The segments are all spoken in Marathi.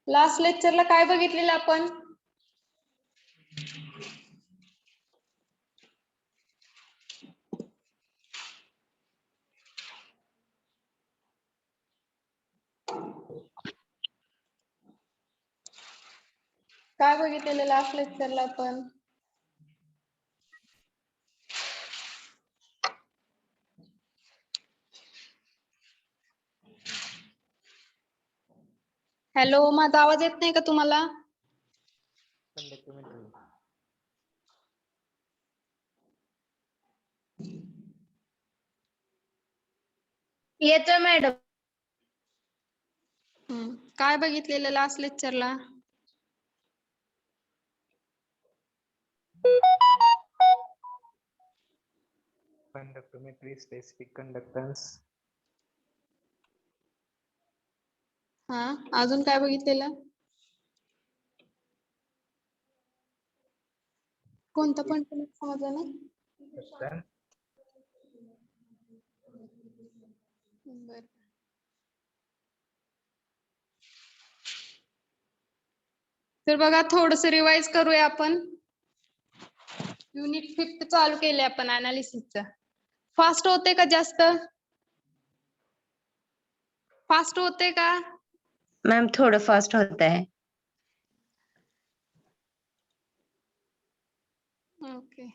लास्ट लेक्चरला काय बघितलेलं आपण? काय बघितलेलं लास्ट लेक्चरला आपण? हॅलो, माझा आवाज येत नाही का तुम्हाला? येतोय मॅडम. काय बघितलेलं लास्ट लेक्चरला? Conductometry, specific conductance. हा, अजून काय बघितलेलं? कोणता पण समजला नाही? बरं. तर बघा, थोडस रिवाइज करूया आपण. युनिट 5 चालू केले आपण अनालिसिसचं. फास्ट होते का जास्त? फास्ट होते का? मैम थोड़ा फास्ट होता है. ओके.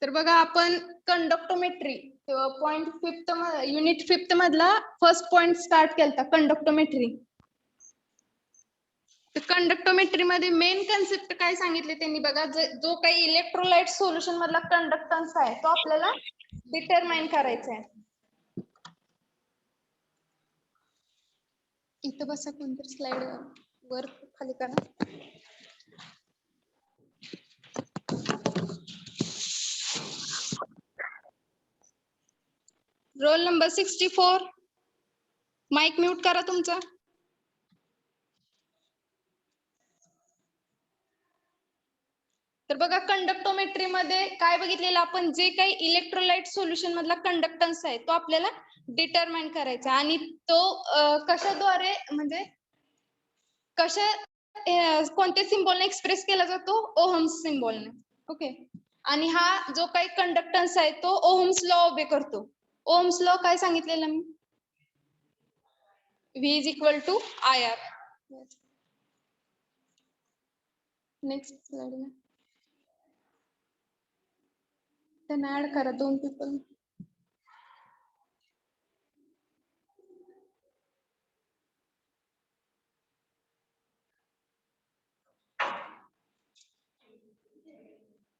तर बघा, आपण कंडक्टोमेट्री पॉइंट 5 युनिट 5 मधला फर्स्ट पॉइंट स्टार्ट केलता, कंडक्टोमेट्री. तर कंडक्टोमेट्री मध्ये मेन कन्सेप्ट काय सांगितले त्यांनी बघा, जो काही इलेक्ट्रोलाइट सोल्युशन मधला कंडक्टन्स आहे तो आपल्याला डिटरमाइन करायचा आहे. इथं बसा, कोणतरी स्लाइड वर खाली करा. Roll number 64. माइक म्यूट करा तुमचा. तर बघा, कंडक्टोमेट्री मध्ये काय बघितलेलं आपण, जे काही इलेक्ट्रोलाइट सोल्युशन मधला कंडक्टन्स आहे तो आपल्याला डिटरमाइन करायचा, आणि तो कशाद्वारे म्हणजे कोणत्या सिम्बॉलने एक्सप्रेस केला जातो? ओहम्स सिम्बॉलने. ओके. आणि हा जो काही कंडक्टन्स आहे तो ओहम्स लॉ ओबे करतो. ओहम्स लॉ काय सांगितलेलं मी? V is equal to IR. Next slide में त्यांना ऍड करा 2 पीपल.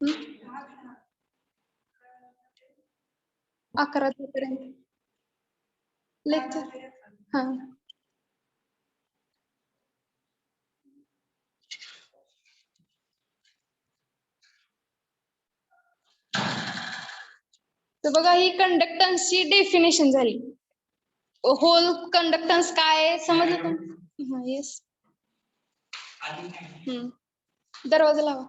हम्म? 11 पर्यंत लेक्चर. हा, तर बघा, ही कंडक्टन्सची डेफिनेशन झाली. होल कंडक्टन्स काय आहे समजलं तुम्ही? हा, येस. दरवाजा लावा.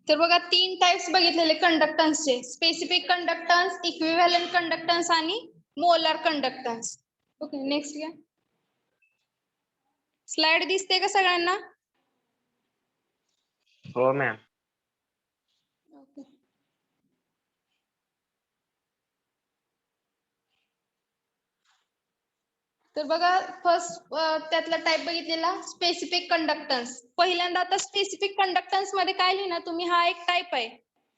तर बघा, 3 टाइप्स बघितलेले कंडक्टन्सचे: स्पेसिफिक कंडक्टन्स, इक्विव्हॅलंट कंडक्टन्स आणि मोलार कंडक्टन्स. ओके, नेक्स्ट घ्या. स्लाइड दिसते का सगळ्यांना? हो मॅम. ओके. तर बघा, फर्स्ट त्यातला टाइप बघितलेला स्पेसिफिक कंडक्टन्स. पहिल्यांदा आता स्पेसिफिक कंडक्टन्स मध्ये काय लिहिणार तुम्ही? हा एक टाइप आहे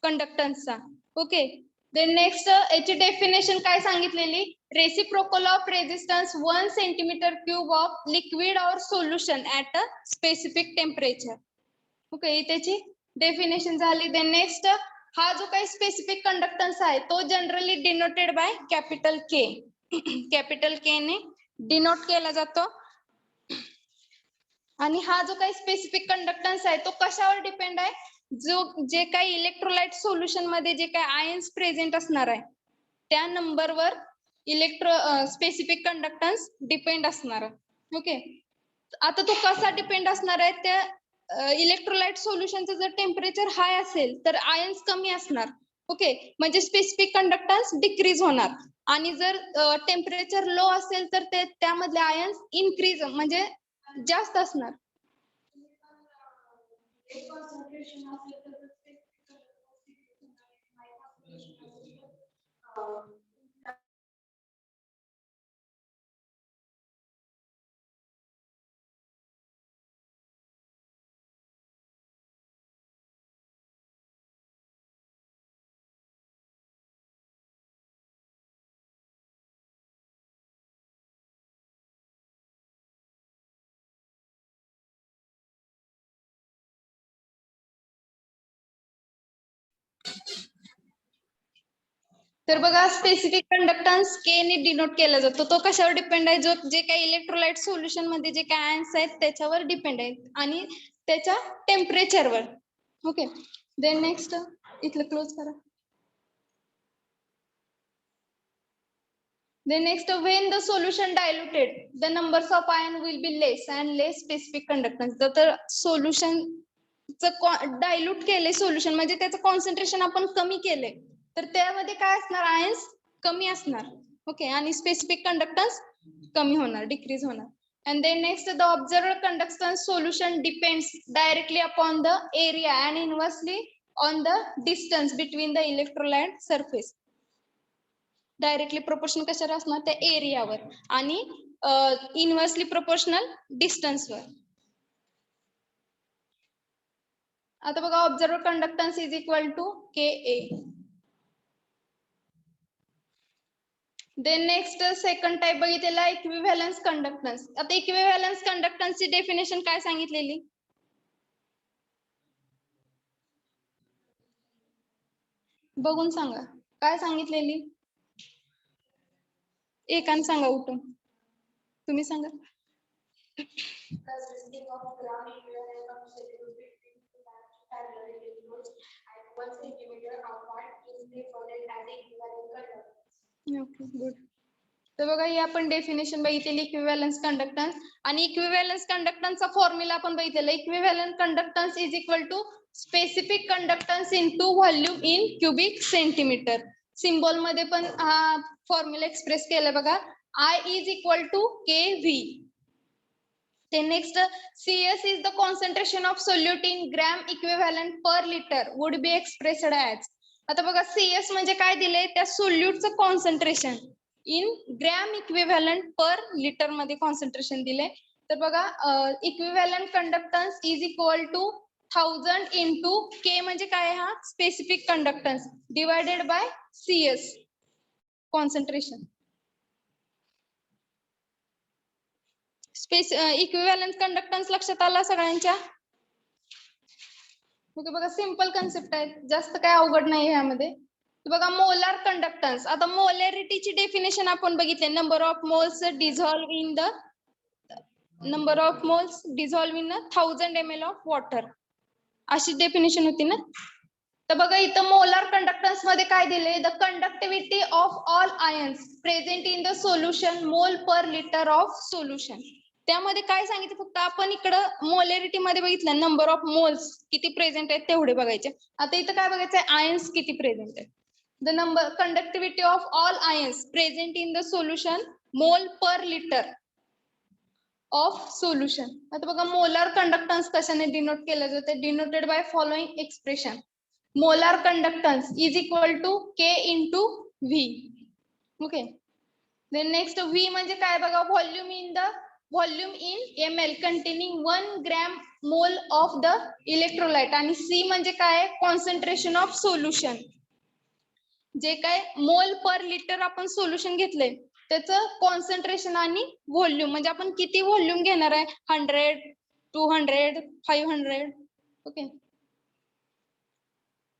कंडक्टन्सचा. ओके. देन नेक्स्ट, याची डेफिनेशन काय सांगितलेली? Reciprocal of resistance 1 centimetre cube of liquid or solution at a specific temperature. Okay, त्याची डेफिनेशन झाली. देन नेक्स्ट, हा जो काही स्पेसिफिक कंडक्टन्स आहे तो generally denoted by capital K. Capital K ने डिनोट केला जातो. आणि हा जो काही स्पेसिफिक कंडक्टन्स आहे तो कशावर डिपेंड आहे? जे काही इलेक्ट्रोलाइट सोल्युशन मध्ये जे काही आयन्स प्रेझेंट असणार आहे त्या नंबरवर स्पेसिफिक कंडक्टन्स डिपेंड असणार. ओके. आता तो कसा डिपेंड असणार आहे त्या इलेक्ट्रोलाइट सोल्युशनचं जर टेम्परेचर हाय असेल तर आयन्स कमी असणार. ओके, म्हणजे स्पेसिफिक कंडक्टन्स डिक्रीज होणार. आणि जर टेम्परेचर लो असेल तर त्यामधले आयन्स इनक्रीज म्हणजे जास्त असणार. तर बघा स्पेसिफिक कंडक्टन्स के ने डिनोट केला जातो. तो कशावर डिपेंड आहे? जे काही इलेक्ट्रोलाइट सोल्युशन मध्ये जे काही आयन्स आहेत त्याच्यावर डिपेंड आहेत आणि त्याच्या टेम्परेचरवर. ओके, देन नेक्स्ट इथलं क्लोज करा. Then next, when the solution diluted, the numbers of ion will be less and less specific conductance. तर solution डायल्यूट केले सोल्युशन म्हणजे त्याचं कॉन्सन्ट्रेशन आपण कमी केले तर त्यामध्ये काय असणार? आयन्स कमी असणार. ओके, आणि स्पेसिफिक कंडक्टन्स कमी होणार, डिक्रीज होणार. And then next, the observed conductance solution depends directly upon the area and inversely on the distance between the electrolyte surface. Directly proportional कशावर असणार? त्या एरियावर आणि इनव्हर्सली प्रोपोर्शनल डिस्टन्सवर. आता बघा observed conductance is equal to K A. Then next second type बघितलेला इक्विव्हॅलन्स कंडक्टन्स. आता इक्विव्हॅलन्स कंडक्टन्सची डेफिनेशन काय सांगितलेली? बघून सांगा काय सांगितलेली. एकान सांगा उठून. तुम्ही सांगा. Okay, good. तर बघा ही आपण डेफिनेशन बघितलेली इक्विव्हॅलन्स कंडक्टन्स. आणि इक्विव्हॅलन्स कंडक्टन्सचा फॉर्म्युला आपण बघितलेला. Equivalent conductance is equal to specific conductance into volume in cubic centimetre. Symbol मध्ये पण हा फॉर्म्युला एक्सप्रेस केला बघा. I is equal to KV. Then next, CS is the concentration of solute in gram equivalent per liter would be expressed as. आता बघा CS म्हणजे काय दिले? त्या सोल्यूटचं concentration in gram equivalent per litre मध्ये कॉन्सन्ट्रेशन दिले. तर बघा equivalent conductance is equal to 1000 into K म्हणजे काय? हा specific conductance divided by CS concentration. Equivalent conductance लक्षात आला सगळ्यांच्या? ओके, बघा सिंपल कन्सेप्ट आहे, जास्त काय अवघड नाही ह्यामध्ये. बघा मोलार कंडक्टन्स. आता मोलॅरिटीची डेफिनेशन आपण बघितले. Number of moles dissolve in the 1000 ml of water, अशी डेफिनेशन होती ना. तर बघा इथं मोलार कंडक्टन्स मध्ये काय दिले? The conductivity of all ions present in the solution मोल पर लिटर ऑफ सोल्युशन. त्यामध्ये काय सांगितलं? फक्त आपण इकडं मोलॅरिटी मध्ये बघितलं नंबर ऑफ मोल्स किती प्रेझेंट आहेत तेवढे बघायचे. आता इथं काय बघायचंय? आयन्स किती प्रेझेंट आहेत. The number conductivity of all ions present in the solution मोल पर लिटर ऑफ सोल्युशन. आता बघा मोलार कंडक्टन्स कशाने डिनोट केलं जाते? Denoted by following expression. Molar conductance is equal to K into V. Okay, then next V म्हणजे काय बघा? Volume in ml containing 1 gram mole of the electrolyte. आणि C म्हणजे काय? Concentration of solution. जे काय मोल पर लिटर आपण सोल्युशन घेतले त्याचं कॉन्सन्ट्रेशन आणि व्हॉल्यूम म्हणजे आपण किती व्हॉल्यूम घेणार आहे? 100, 200, 500. ओके,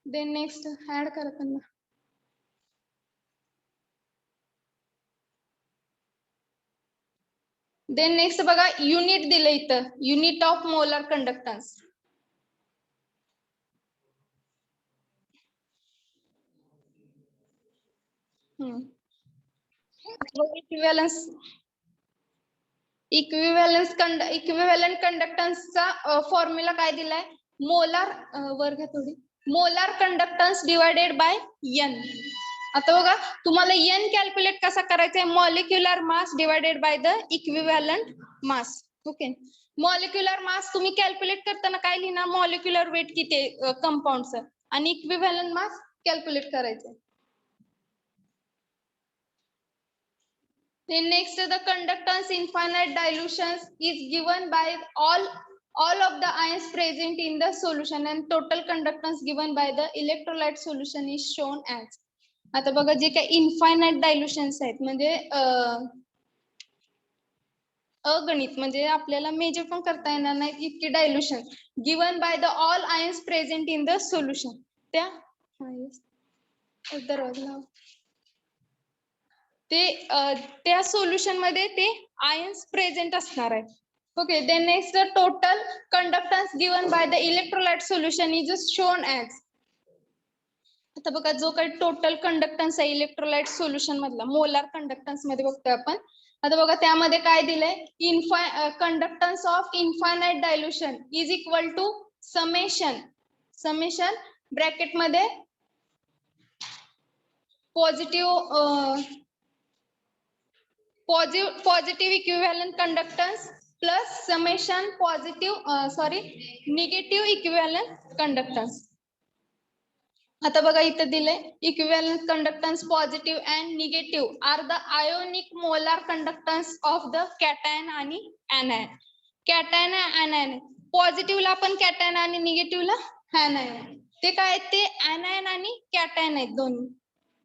देन नेक्स्ट ऍड करा त्यांना. देन नेक्स्ट बघा युनिट दिलं इथं, unit of molar conductance. Equivalence equivalent कंडक्टन्सचा फॉर्म्युला काय दिलाय? मोलार वर घ्या थोडी, molar conductance divided by N. आता बघा तुम्हाला एन कॅल्क्युलेट कसा करायचा आहे? Molecular mass divided by the equivalent mass. Okay, molecular mass तुम्ही कॅल्क्युलेट करताना काय लिहिणार? मॉलिक्युलर वेट किती आहे कंपाऊंडचं, आणि इक्विव्हॅलंट मास कॅल्क्युलेट करायचं. Then next, the conductance infinite dilutions is given by all of the ions present in the solution, and total conductance given by the electrolyte solution is shown as. आता बघा जे काही इन्फायनाइट डायल्युशन्स आहेत म्हणजे अगणित, म्हणजे आपल्याला मेजर पण करता येणार नाही इतके dilution given by the all ions present in the solution. त्या दरवाजा त्या सोल्युशन मध्ये ते आयन्स प्रेझेंट असणार आहे. Okay, then next, the total conductance given by the electrolyte solution is shown as. आता बघा जो काही टोटल कंडक्टन्स आहे इलेक्ट्रोलाइट सोल्युशन मधला मोलार कंडक्टन्स मध्ये बघतोय आपण. आता बघा त्यामध्ये काय दिलंय? Conductance of infinite dilution is equal to summation bracket मध्ये positive equivalent conductance plus summation negative equivalent conductance. आता बघा इथे दिले equivalent conductance positive and negative are the ionic molar conductance of the cation आणि ऍनायन. कॅटायन ऍनायन, पॉझिटिव्हला आपण कॅटायन आणि निगेटिव्हला ऍनायन. ते काय? ते ऍनायन आणि कॅटायन आहेत,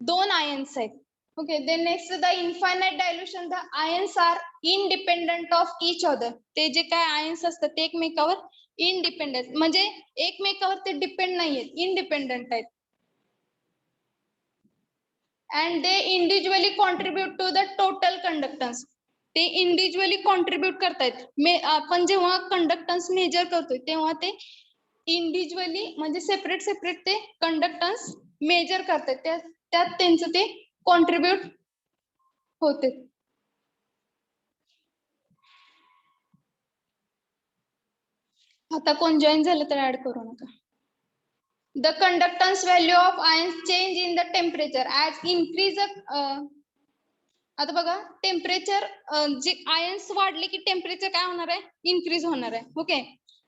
दोन आयन्स आहेत. Okay, then next, the infinite dilution the ions are independent of each other. ते जे काय आयन्स असतात ते एकमेकावर इनडिपेंडंट, म्हणजे एकमेकावर ते डिपेंड नाहीयेत, इनडिपेंडंट आहेत. And they individually contribute to the total conductance. ते इंडिव्हिज्युअली कॉन्ट्रीब्युट करतायत. आपण जेव्हा कंडक्टन्स मेजर करतोय तेव्हा ते इंडिव्हिज्युअली म्हणजे सेपरेट ते कंडक्टन्स मेजर करतायत, त्यात त्यांचं ते कॉन्ट्रीब्युट होते. आता कोण जॉईन झालं तर ऍड करू नका. The conductance value of ions change in the temperature as increase. आता बघा टेम्परेचर, जे आयन्स वाढले की टेम्परेचर काय होणार आहे? इन्क्रीज होणार आहे. ओके,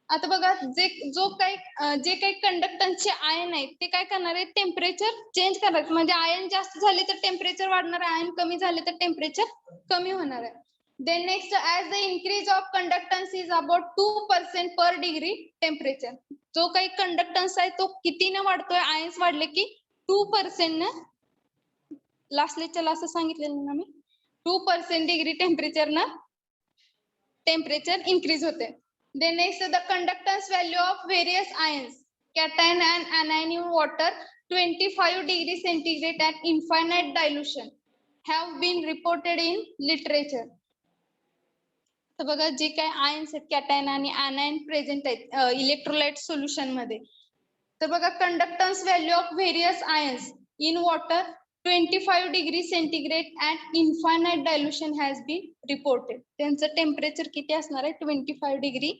आता बघा जे काही कंडक्टन्सचे आयन आहेत ते काय करणार आहे? टेम्परेचर चेंज करणार, म्हणजे आयन जास्त झाले तर टेम्परेचर वाढणार आहे, आयन कमी झाले तर टेम्परेचर कमी होणार आहे. Then next, as the increase of conductance is about 2% per degree temperature. जो काही कंडक्टन्स आहे तो कितीने वाढतोय? आयन्स वाढले की 2% न, लास्ट लेक्चरला असं सांगितलेलं ना मी, 2% डिग्री टेम्परेचर न टेम्परेचर इन्क्रीज होते. Then next, the conductance value of various ions, cation and anion in water 25 degrees centigrade at infinite dilution have been reported in literature. तर बघा जे काय आयन्स आहेत कॅटायन आणि ऍनायन प्रेझेंट आहेत इलेक्ट्रोलाइट सोल्युशन मध्ये, तर बघा conductance value of various ions in water 25 degree centigrade at infinite dilution has been reported. त्यांचं टेम्परेचर किती असणार आहे? 25 डिग्री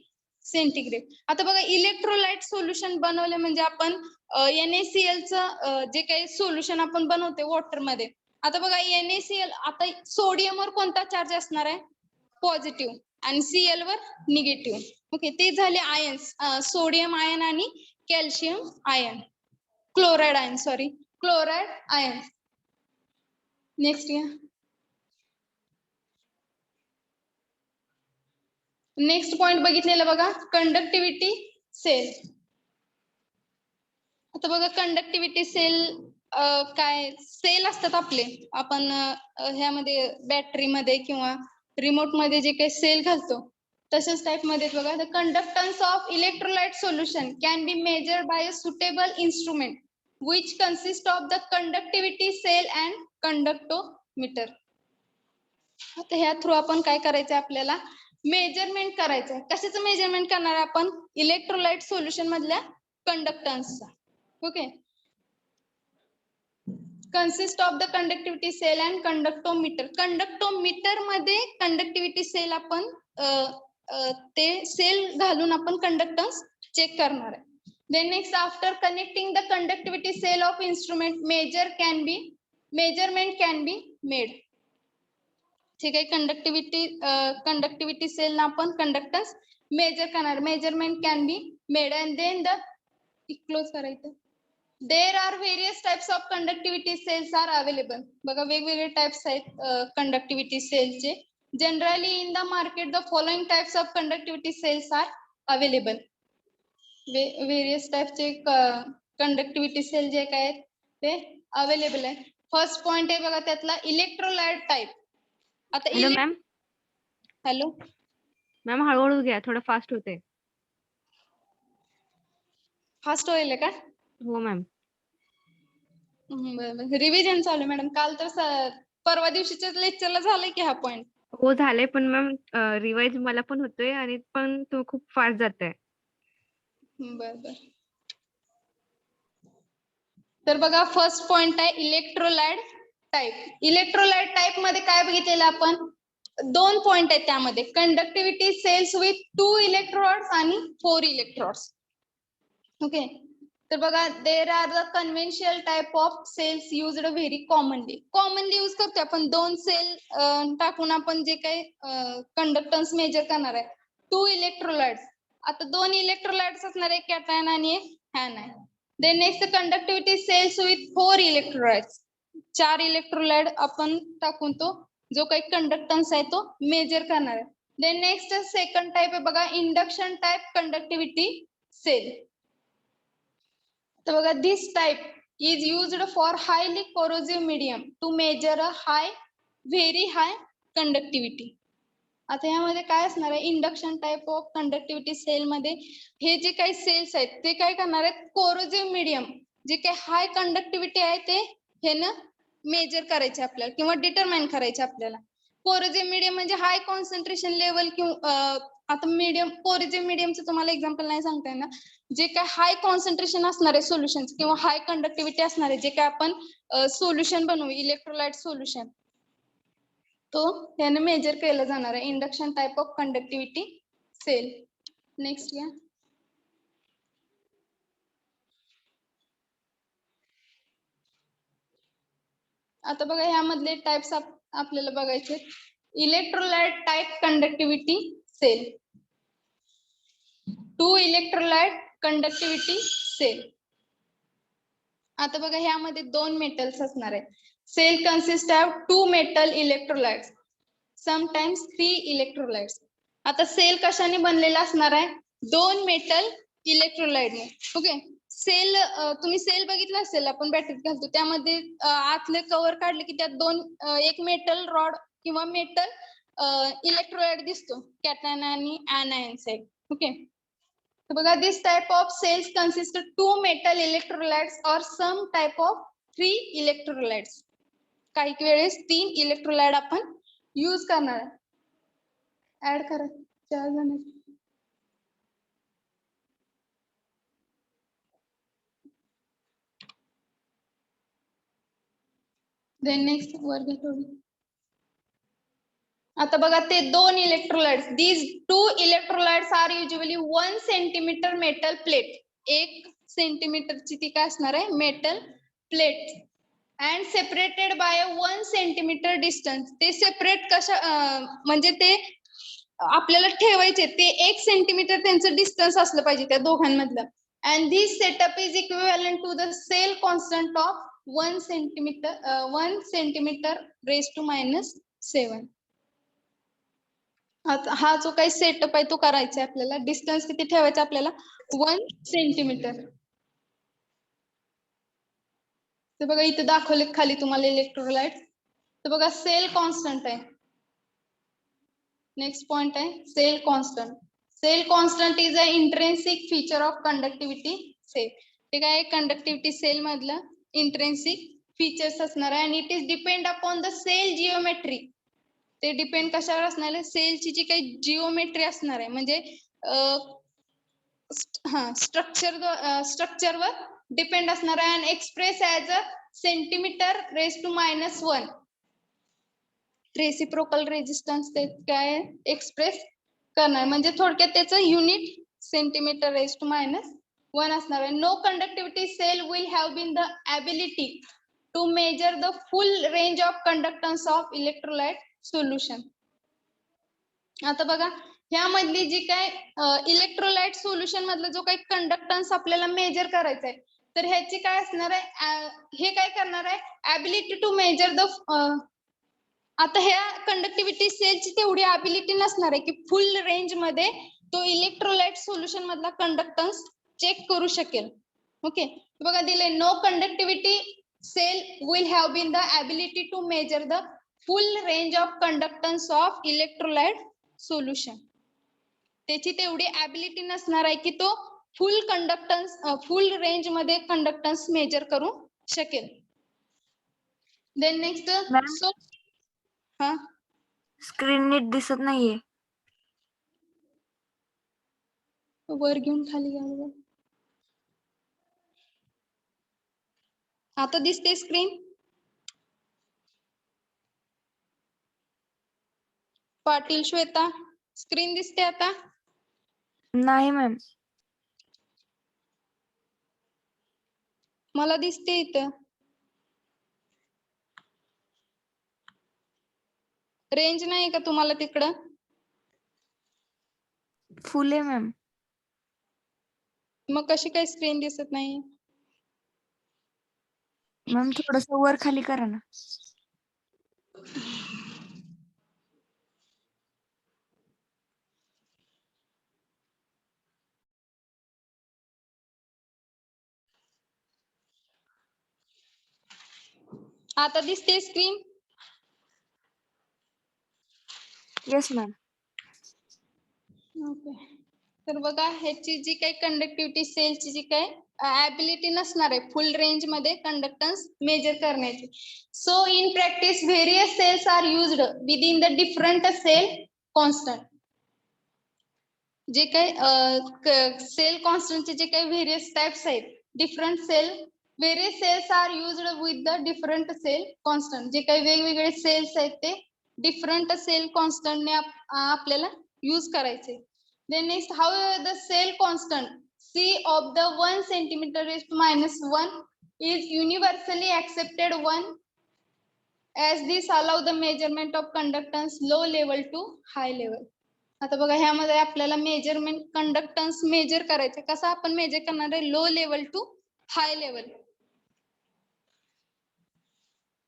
सेंटीग्रेड. आता बघा इलेक्ट्रोलाइट सोल्युशन बनवले म्हणजे आपण NaCl चं जे काही सोल्युशन आपण बनवते वॉटर मध्ये. आता बघा NaCl, आता सोडियमवर कोणता चार्ज असणार आहे? पॉझिटिव्ह, आणि Cl वर निगेटिव्ह. ओके, ते झाले आयन्स, सोडियम आयन आणि calcium ion, chloride ion. Next या, नेक्स्ट पॉइंट बघितलेलं बघा, कंडक्टिव्हिटी सेल. आता बघा कंडक्टिव्हिटी सेल काय सेल असतात आपले, आपण ह्यामध्ये बॅटरीमध्ये किंवा रिमोट मध्ये जे काही सेल घालतो तशाच टाइप मध्ये बघा. The conductance of electrolyte solution can be measured by a suitable instrument which consist of the conductivity cell and conductometer. आता ह्या थ्रू आपण काय करायचं? आपल्याला मेजरमेंट करायचं. कशाचं मेजरमेंट करणार आहे आपण? इलेक्ट्रोलाइट सोल्युशन मधल्या कंडक्टन्सचा. Okay, consist of the conductivity cell and conductometer. Conductometer मध्ये कंडक्टिव्हिटी सेल आपण ते सेल घालून आपण कंडक्टन्स चेक करणार आहे. Then next, after connecting the conductivity cell of instrument, measurement can be made. ठीक आहे, कंडक्टिव्हिटी सेल ना आपण कंडक्टन्स मेजर करणार. Measurement can be made and then the close करायचं. There are various types of conductivity cells are available. बघा वेगवेगळे टाइप्स आहेत कंडक्टिव्हिटी सेलचे. Generally in the market the following types of conductivity cells are available. Various टाइपचे कंडक्टिव्हिटी सेल जे काय आहेत ते अवेलेबल आहे. फर्स्ट पॉइंट आहे बघा त्यातला इलेक्ट्रोलाइट टाइप. आता मॅम हॅलो मॅम हळूहळू घ्या, थोडं फास्ट होते. फास्ट होईल का? हो मॅम. रिव्हिजन चालू मॅडम. काल तर परवा दिवशीच्या लेक्चरला झालंय की हा पॉइंट. हो झालंय, पण मॅम रिवाइज मला पण होतोय आणि पण तो खूप फास्ट जातोय. बर. तर बघा फर्स्ट पॉइंट आहे इलेक्ट्रोलाइट टाइप. इलेक्ट्रोलाइट टाइप मध्ये काय बघितलेलं आपण? 2 पॉइंट आहेत त्यामध्ये. कंडक्टिव्हिटी सेल्स विथ 2 इलेक्ट्रोड्स आणि 4 इलेक्ट्रोड्स. ओके, तर बघा there are the conventional type of cells used very commonly use करतोय आपण. 2 सेल टाकून आपण जे काही कंडक्टन्स मेजर करणार आहे. 2 इलेक्ट्रोलाइट्स. आता 2 इलेक्ट्रोलाइट्स असणार आहे, कॅटायन आणि एक anion. Then next conductivity cells with 4 electrolytes. 4 electrolyte आपण टाकून तो जो काही कंडक्टन्स आहे तो मेजर करणार आहे. देन नेक्स्ट सेकंड टाइप आहे बघा इंडक्शन टाइप कंडक्टिव्हिटी सेल. तर बघा this type is used for highly corrosive medium to measure a very high conductivity. आता यामध्ये काय असणार आहे? Induction type of conductivity cell मध्ये हे जे काही सेल्स आहेत ते काय करणार आहेत? कोरोसिव्ह मीडियम जे काही हाय कंडक्टिव्हिटी आहे ते हे ना मेजर करायचे आपल्याला किंवा डिटरमाइन करायचे आपल्याला. कोरोसिव्ह मीडियम म्हणजे हाय कॉन्सन्ट्रेशन लेवल किंवा आता मीडियम कोरोसिव्ह मीडियमचं तुम्हाला एक्झाम्पल नाही सांगता येणार. जे काय हाय कॉन्सन्ट्रेशन असणार आहे सोल्युशन किंवा हाय कंडक्टिव्हिटी असणार आहे जे काय आपण सोल्युशन बनवू इलेक्ट्रोलाइट सोल्युशन, तो याने मेजर केलं जाणार आहे. Induction type of conductivity cell. Next घ्या. आता बघा ह्यामधले टाइप्स आपल्याला बघायचे. Electrolyte type conductivity cell, 2 electrolyte conductivity cell. आता बघा ह्यामध्ये 2 मेटल्स असणार आहे. Cell consist of 2 metal electrolytes, sometimes 3 electrolytes. आता सेल कशाने बनलेला असणार आहे? 2 मेटल इलेक्ट्रोलाइटने. ओके, सेल तुम्ही सेल बघितला असेल आपण बॅटरीत घालतो त्यामध्ये आतले कव्हर काढले की त्यात एक मेटल रॉड किंवा मेटल इलेक्ट्रोलाइट दिसतो, कॅटायन आणि ऍनायन साइड. ओके, तर बघा this type of cells consist 2 metal electrolytes or some type of 3 electrolytes. काही वेळेस 3 इलेक्ट्रोलाइट आपण यूज करणार आहे. ऍड करा 4 जण. देन नेक्स्ट वर घ्या थोडी. आता बघा ते 2 electrolytes. These 2 electrolytes are usually 1 centimetre metal plate. 1 सेंटीमीटरची ती काय असणार आहे? Metal plate. And separated by 1 centimetre distance. ते सेपरेट कशा म्हणजे ते आपल्याला ठेवायचे ते 1 सेंटीमीटर त्यांचं डिस्टन्स असलं पाहिजे त्या दोघांमधलं. And this setup is equivalent to the cell constant of 1 centimetre raise to -7. हा जो काही सेटअप आहे तो करायचा आहे आपल्याला. डिस्टन्स किती ठेवायचा आपल्याला? 1 सेंटीमीटर. तर बघा इथे दाखवले खाली तुम्हाला इलेक्ट्रोलाइट. तर बघा सेल कॉन्स्टंट आहे. नेक्स्ट पॉइंट आहे cell constant. Cell constant is a intrinsic feature of conductivity cell. ते काय कंडक्टिव्हिटी सेल मधलं इंट्रेन्सिक फीचर्स असणार आहे आणि it is depend upon the cell geometry. ते डिपेंड कशावर असणार आहे? सेलची जी काही जिओमेट्री असणार आहे म्हणजे स्ट्रक्चरवर डिपेंड असणार आहे. आणि express as a centimetre raise to -1 reciprocal resistance ते काय एक्सप्रेस करणार, म्हणजे थोडक्यात त्याचं युनिट सेंटीमीटर रेज टू -1 असणार आहे. No conductivity cell will have been the ability to measure the full range of conductance of electrolyte solution. आता बघा ह्यामधली जी काय इलेक्ट्रोलाइट सोल्युशन मधला जो काही कंडक्टन्स आपल्याला मेजर करायचा आहे, तर ह्याची काय असणार आहे, हे काय करणार आहे, ॲबिलिटी टू मेजर द, आता ह्या कंडक्टिव्हिटी सेलची तेवढी ॲबिलिटी नसणार आहे की फुल रेंज मध्ये तो इलेक्ट्रोलाइट सोल्युशन मधला कंडक्टन्स चेक करू शकेल. ओके, बघा दिले no conductivity cell will have been the ability to measure the full range of conductance of electrolyte solution. त्याची तेवढी ॲबिलिटी नसणार आहे की तो फुल कंडक्टन्स फुल रेंज मध्ये कंडक्टन्स मेजर करू शकेल. देन नेक्स्ट मॅम, सो हा स्क्रीन नीट दिसत नाहीये. वर घेऊन खाली घ्या बघा. आता दिसते स्क्रीन? पाटील श्वेता स्क्रीन दिसते आता? नाही मॅम. मला दिसते इथं. रेंज नाही का तुम्हाला तिकडं? फुल आहे मॅम. मग कशी काय स्क्रीन दिसत नाही? मॅम थोडस वर खाली करा ना. आता दिसते स्क्रीन? Yes ma'am. ओके, तर बघा ह्याची जी काही कंडक्टिव्हिटी सेलची जी काही ॲबिलिटी नसणार आहे फुल रेंज मध्ये कंडक्टन्स मेजर करण्याची. So in practice various cells are used within the different cell constant. जे काही सेल कॉन्स्टंटचे जे काही व्हेरियस टाइप्स आहेत, different cell various cells are used with the different cell constant. जे काही वेगवेगळे सेल्स आहेत ते डिफरंट सेल कॉन्स्टंटने आपल्याला यूज करायचे. Then next, however, the cell constant C of the 1 centimeter raised to -1 is universally accepted one, as this allow the measurement of conductance low level to high level. आता बघा ह्यामध्ये आपल्याला मेजरमेंट कंडक्टन्स मेजर करायचे. कसं आपण मेजर करणार आहे? Low level to high level.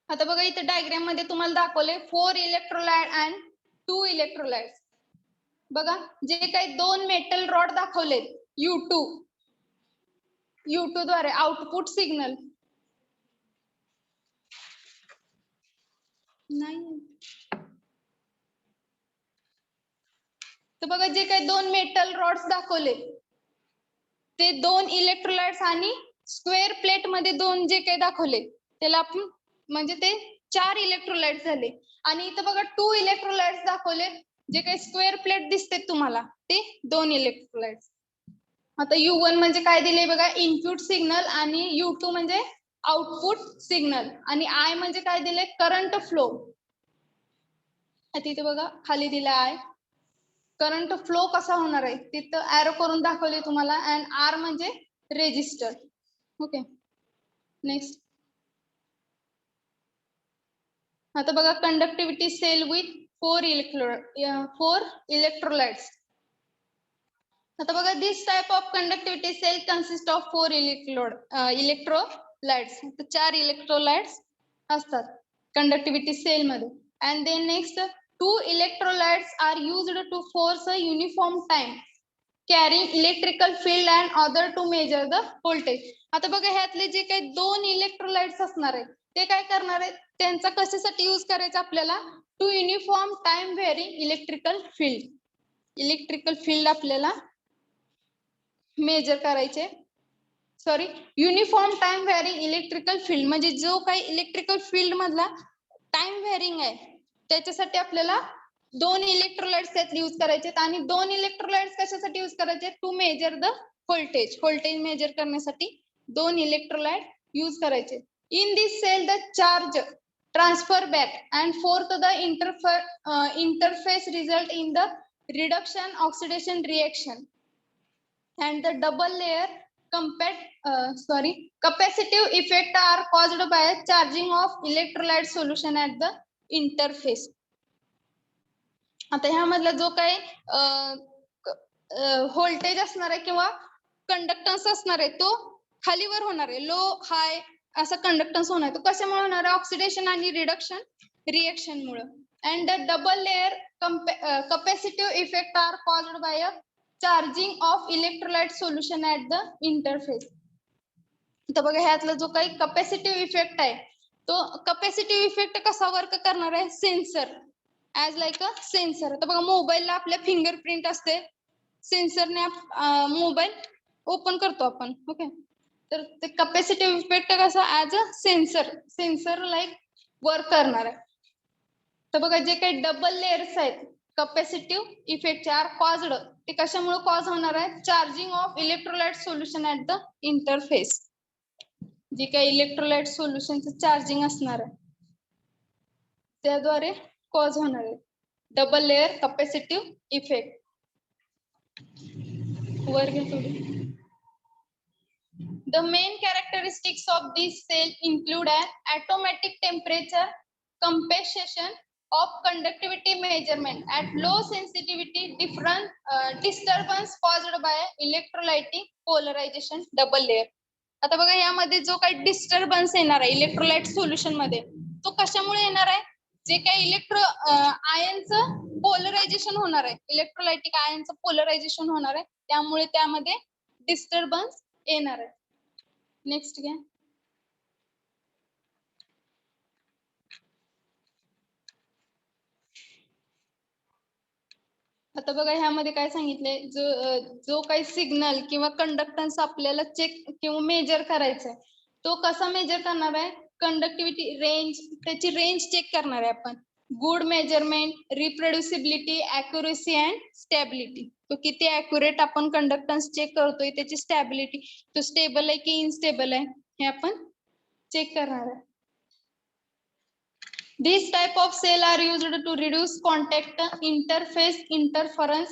आता बघा इथे डायग्राम मध्ये तुम्हाला दाखवले 4 इलेक्ट्रोलाइट अँड 2 इलेक्ट्रोलाइट्स. बघा जे काही 2 मेटल रॉड दाखवलेत U2 द्वारे आउटपुट सिग्नल नाही, तर बघा जे काही 2 मेटल रॉड्स दाखवले ते 2 इलेक्ट्रोलाइट्स आणि स्क्वेअर प्लेट मध्ये 2 जे काही दाखवले त्याला आपण म्हणजे ते 4 इलेक्ट्रोलाइट्स झाले. आणि इथं बघा 2 इलेक्ट्रोलाइट्स दाखवले, जे काही स्क्वेअर प्लेट दिसते तुम्हाला ते 2 इलेक्ट्रोलाइट्स. आता U1 म्हणजे काय दिले बघा? Input signal. आणि U2 म्हणजे आउटपुट सिग्नल. आणि I म्हणजे काय दिले? Current flow. तिथे बघा खाली दिला I. करंट फ्लो कसा होणार आहे तिथं ऍरो करून दाखवले तुम्हाला. अँड R म्हणजे रेजिस्टर. Okay, next. आता बघा कंडक्टिव्हिटी सेल विथ 4 इलेक्ट्रोलाइट्स. आता बघा this type of conductivity cell consist of 4 electrolytes. 4 electrolytes असतात कंडक्टिव्हिटी सेल मध्ये. And then next 2 electrolytes are used to force a uniform time carrying electrical field and other two measure the voltage. आता बघा ह्यातले जे काही 2 इलेक्ट्रोलाइट्स असणार आहेत ते काय करणार आहेत? त्यांचा कशासाठी यूज करायचा आपल्याला? To uniform time varying electrical field. Electrical field आपल्याला मेजर करायचे. Sorry, uniform time varying electrical field म्हणजे जो काही इलेक्ट्रिकल फील्ड मधला टाइम व्हेरिंग आहे त्याच्यासाठी आपल्याला 2 इलेक्ट्रोलाइट्स त्यात यूज करायचे. आणि 2 इलेक्ट्रोलाइट्स कशासाठी यूज करायचे? To measure the voltage. Voltage measure करण्यासाठी 2 इलेक्ट्रोलाइट यूज करायचे. In this cell, the charge transfer back, and fourth, the interface result in the reduction oxidation reaction, and the double layer capacitive effect are caused by charging of electrolyte solution at the interface. आता ह्यामधला जो काही व्होल्टेज असणार आहे किंवा कंडक्टन्स असणार आहे तो खालीवर होणार आहे, लो हाय असा कंडक्टन्स होणार आहे. तो कशामुळे होणार आहे? ऑक्सिडेशन आणि रिडक्शन रिएक्शन मुळे. And the double layer capacitive effect are caused by a charging of electrolyte solution at the interface. तर बघा ह्यातला जो काही कॅपॅसिटिव्ह इफेक्ट आहे तो कॅपॅसिटिव्ह इफेक्ट कसा वर्क करणार आहे? Sensor as like a sensor. आता बघा मोबाईलला आपल्या फिंगरप्रिंट असते, सेन्सरने मोबाईल ओपन करतो आपण. ओके, तर ते कॅपॅसिटिव्ह इफेक्ट कसा as a sensor like work करणार आहे. तर बघा जे काही डबल लेयर्स आहेत कॅपॅसिटिव्ह इफेक्ट आर कॉज्ड, ते कशामुळे कॉज होणार आहे? Charging of electrolyte solution at the interface. जे काही इलेक्ट्रोलाइट सोल्युशनचं चार्जिंग असणार आहे त्याद्वारे कॉज होणार आहे डबल लेयर कॅपॅसिटिव्ह इफेक्ट. वर घ्या थोडी. The main characteristics of this cell include an automatic temperature compensation of conductivity measurement at low sensitivity, different disturbance caused by electrolytic polarization double layer. आता बघा यामध्ये जो काही डिस्टर्बन्स येणार आहे इलेक्ट्रोलाइट सोल्युशन मध्ये तो कशामुळे येणार आहे? जे काही आयनचं पोलरायझेशन होणार आहे, इलेक्ट्रोलाइटिक आयनचं पोलरायझेशन होणार आहे, त्यामुळे त्यामध्ये डिस्टर्बन्स येणार आहे. नेक्स्ट घ्या. आता बघा ह्यामध्ये काय सांगितलंय, जो काही सिग्नल किंवा कंडक्टन्स आपल्याला चेक किंवा मेजर करायचा आहे तो कसा मेजर करणार आहे? कंडक्टिव्हिटी रेंज, त्याची रेंज चेक करणार आहे आपण. Good measurement, reproducibility, accuracy and stability. तो किती अॅक्युरेट आपण कंडक्टन्स चेक करतोय, त्याची स्टॅबिलिटी, तो स्टेबल आहे की इनस्टेबल आहे हे आपण चेक करणार आहे. These type of cell are used to reduce contact interface interference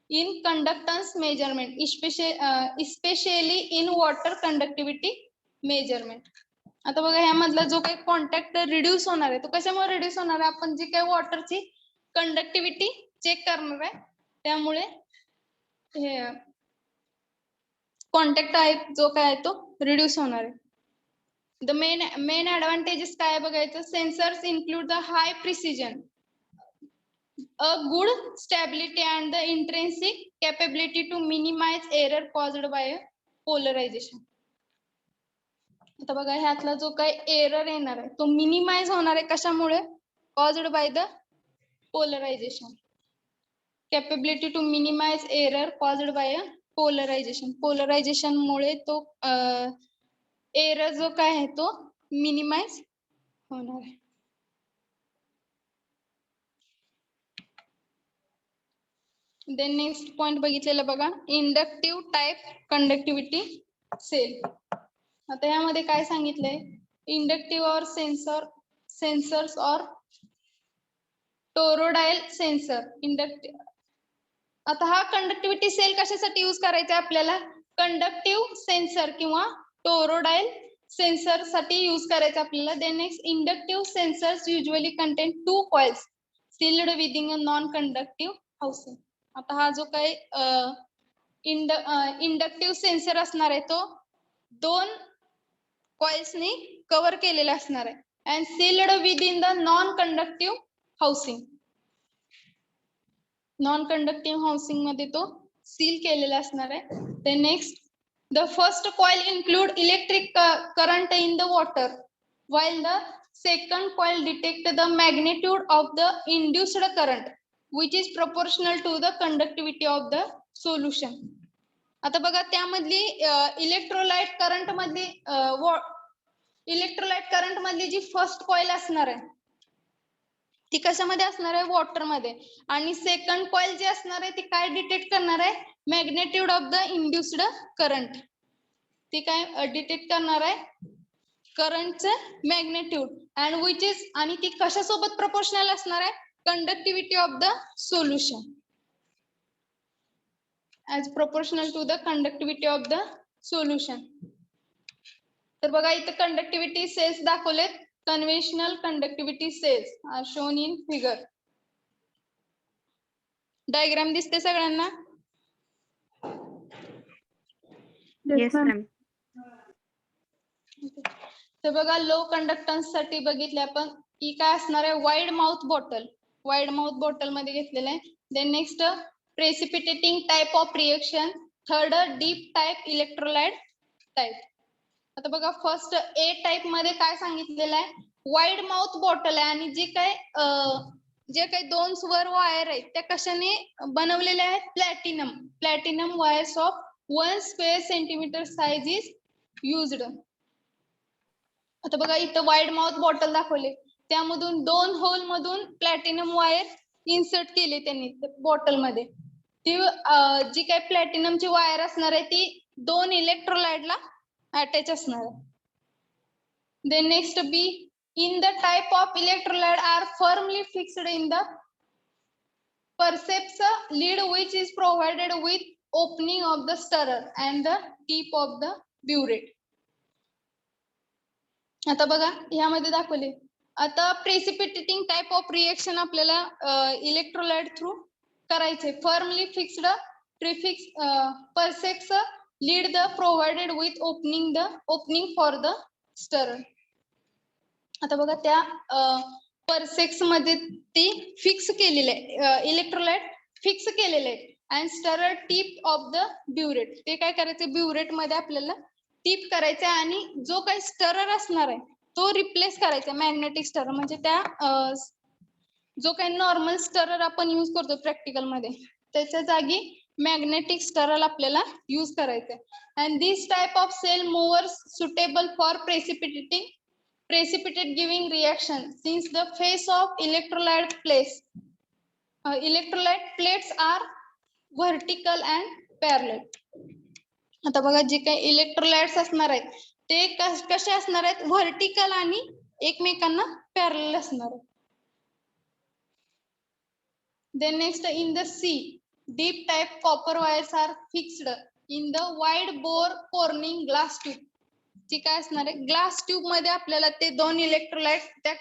in conductance measurement, especially in water conductivity measurement. आता बघा ह्यामधला जो काही कॉन्टॅक्ट रिड्यूस होणार आहे तो कशामुळे रिड्यूस होणार आहे? आपण जी काही वॉटरची कंडक्टिव्हिटी चेक करणार आहे त्यामुळे हे कॉन्टॅक्ट आहे जो काय आहे तो रिड्यूस होणार आहे. The main advantages काय बघायचं? Sensors include the high precision, a good stability and the intrinsic capability to minimize error caused by polarization. आता बघा ह्यातला जो काही एरर येणार आहे तो मिनिमाइज होणार आहे कशामुळे? caused by the polarization. Capability to minimize error caused by a polarization. Polarization मुळे तो एरर जो काय आहे तो मिनिमाइज होणार आहे. देन नेक्स्ट पॉइंट बघितलेला बघा, इंडक्टिव्ह टाइप कंडक्टिव्हिटी सेल. आता यामध्ये काय सांगितलंय? इंडक्टिव्ह और सेन्सर्स और टोरोडाईल सेन्सर. इंडक्टिव्ह, आता हा कंडक्टिव्हिटी सेल कशासाठी यूज करायचा आहे आपल्याला? कंडक्टिव्ह सेन्सर किंवा टोरोडाईल सेन्सर साठी यूज करायचं आपल्याला. Then next, inductive sensors usually contain 2 coils sealed within a non conductive housing. आता हा जो काही इंडक्टिव्ह सेन्सर असणार आहे तो 2 कॉइल्सनी कव्हर केलेला असणार आहे and sealed within the non conductive housing. Non conductive housing मध्ये तो सील केलेला असणार आहे. Then next, the first coil include electric current in the water, while the second coil detect the magnitude of the induced current, which is proportional to the conductivity of the solution. आता बघा त्यामधली इलेक्ट्रोलाइट करंट मधली जी फर्स्ट कॉइल असणार आहे ती कशामध्ये असणार आहे? वॉटर मध्ये. आणि सेकंड कॉइल जी असणार आहे ती काय डिटेक्ट करणार आहे? Magnitude of the induced current. ती काय डिटेक्ट करणार आहे? करंटचं मॅग्नेट्यूड अँड विच इज, आणि ती कशासोबत प्रपोर्शनल असणार आहे, conductivity of the solution as proportional to the conductivity of the solution. तर बघा इथे कंडक्टिव्हिटी सेल्स दाखवलेत. Conventional conductivity cells are shown in figure. Diagram दिसते सगळ्यांना? Yes ma'am. तर बघा लो कंडक्टन्स साठी बघितले आपण की काय असणार आहे, wide mouth bottle. Wide mouth bottle मध्ये घेतलेलं आहे. Then next precipitating type of reaction. Third dip type electrolyte type. आता बघा फर्स्ट ए टाइप मध्ये काय सांगितलेलं आहे, वाईड माउथ बॉटल आहे आणि जे काही दोन स्वर वायर आहेत त्या कशाने बनवलेल्या आहेत, platinum. Platinum wires of 1 square centimetre size is used. आता बघा इथं वाईड माउथ बॉटल दाखवले, त्यामधून 2 होल मधून प्लॅटिनम वायर इन्सर्ट केले त्यांनी बॉटल मध्ये. ती जी काही प्लॅटिनमची वायर असणार आहे ती 2 इलेक्ट्रोलाइटला अटॅच असणार आहे. Then next B, in the type of electrolyte are firmly fixed in the perceps lead which is provided with opening of the stirrer and the tip of the burette. आता बघा ह्यामध्ये दाखवले. आता प्रेसिपिटेटिंग टाइप ऑफ रिएक्शन आपल्याला इलेक्ट्रोलाइट थ्रू करायचे. फर्मली फिक्स्ड प्रीफिक्स परसेप्स lead the provided with opening for the stirrer. आता बघा त्या परसेक्स मध्ये ती फिक्स केलेले इलेक्ट्रोलाइट फिक्स केलेले आहे. And stirrer tip of the burette. ते काय करायचं, ब्युरेट मध्ये आपल्याला टिप करायचं आणि जो काही स्टरर असणार आहे तो रिप्लेस करायचा मॅग्नेटिक स्टरर. म्हणजे त्या जो काही नॉर्मल स्टरर आपण युज करतो प्रॅक्टिकल मध्ये त्याच्या जागी मॅग्नेटिक स्टरर आपल्याला युज करायचं आहे. And this type of cell movers suitable for precipitate giving reaction since the face of electrolyte plates are vertical and parallel. आता बघा जे काही इलेक्ट्रोलाइट्स असणार आहेत ते कसे असणार आहेत, व्हर्टिकल आणि एकमेकांना पॅरलल असणार आहेत. Then next in the C, deep type copper wires are fixed in the wide bore Corning glass tube. जी काय असणार आहे, ग्लास ट्यूब मध्ये आपल्याला ते 2 इलेक्ट्रोलाइट त्या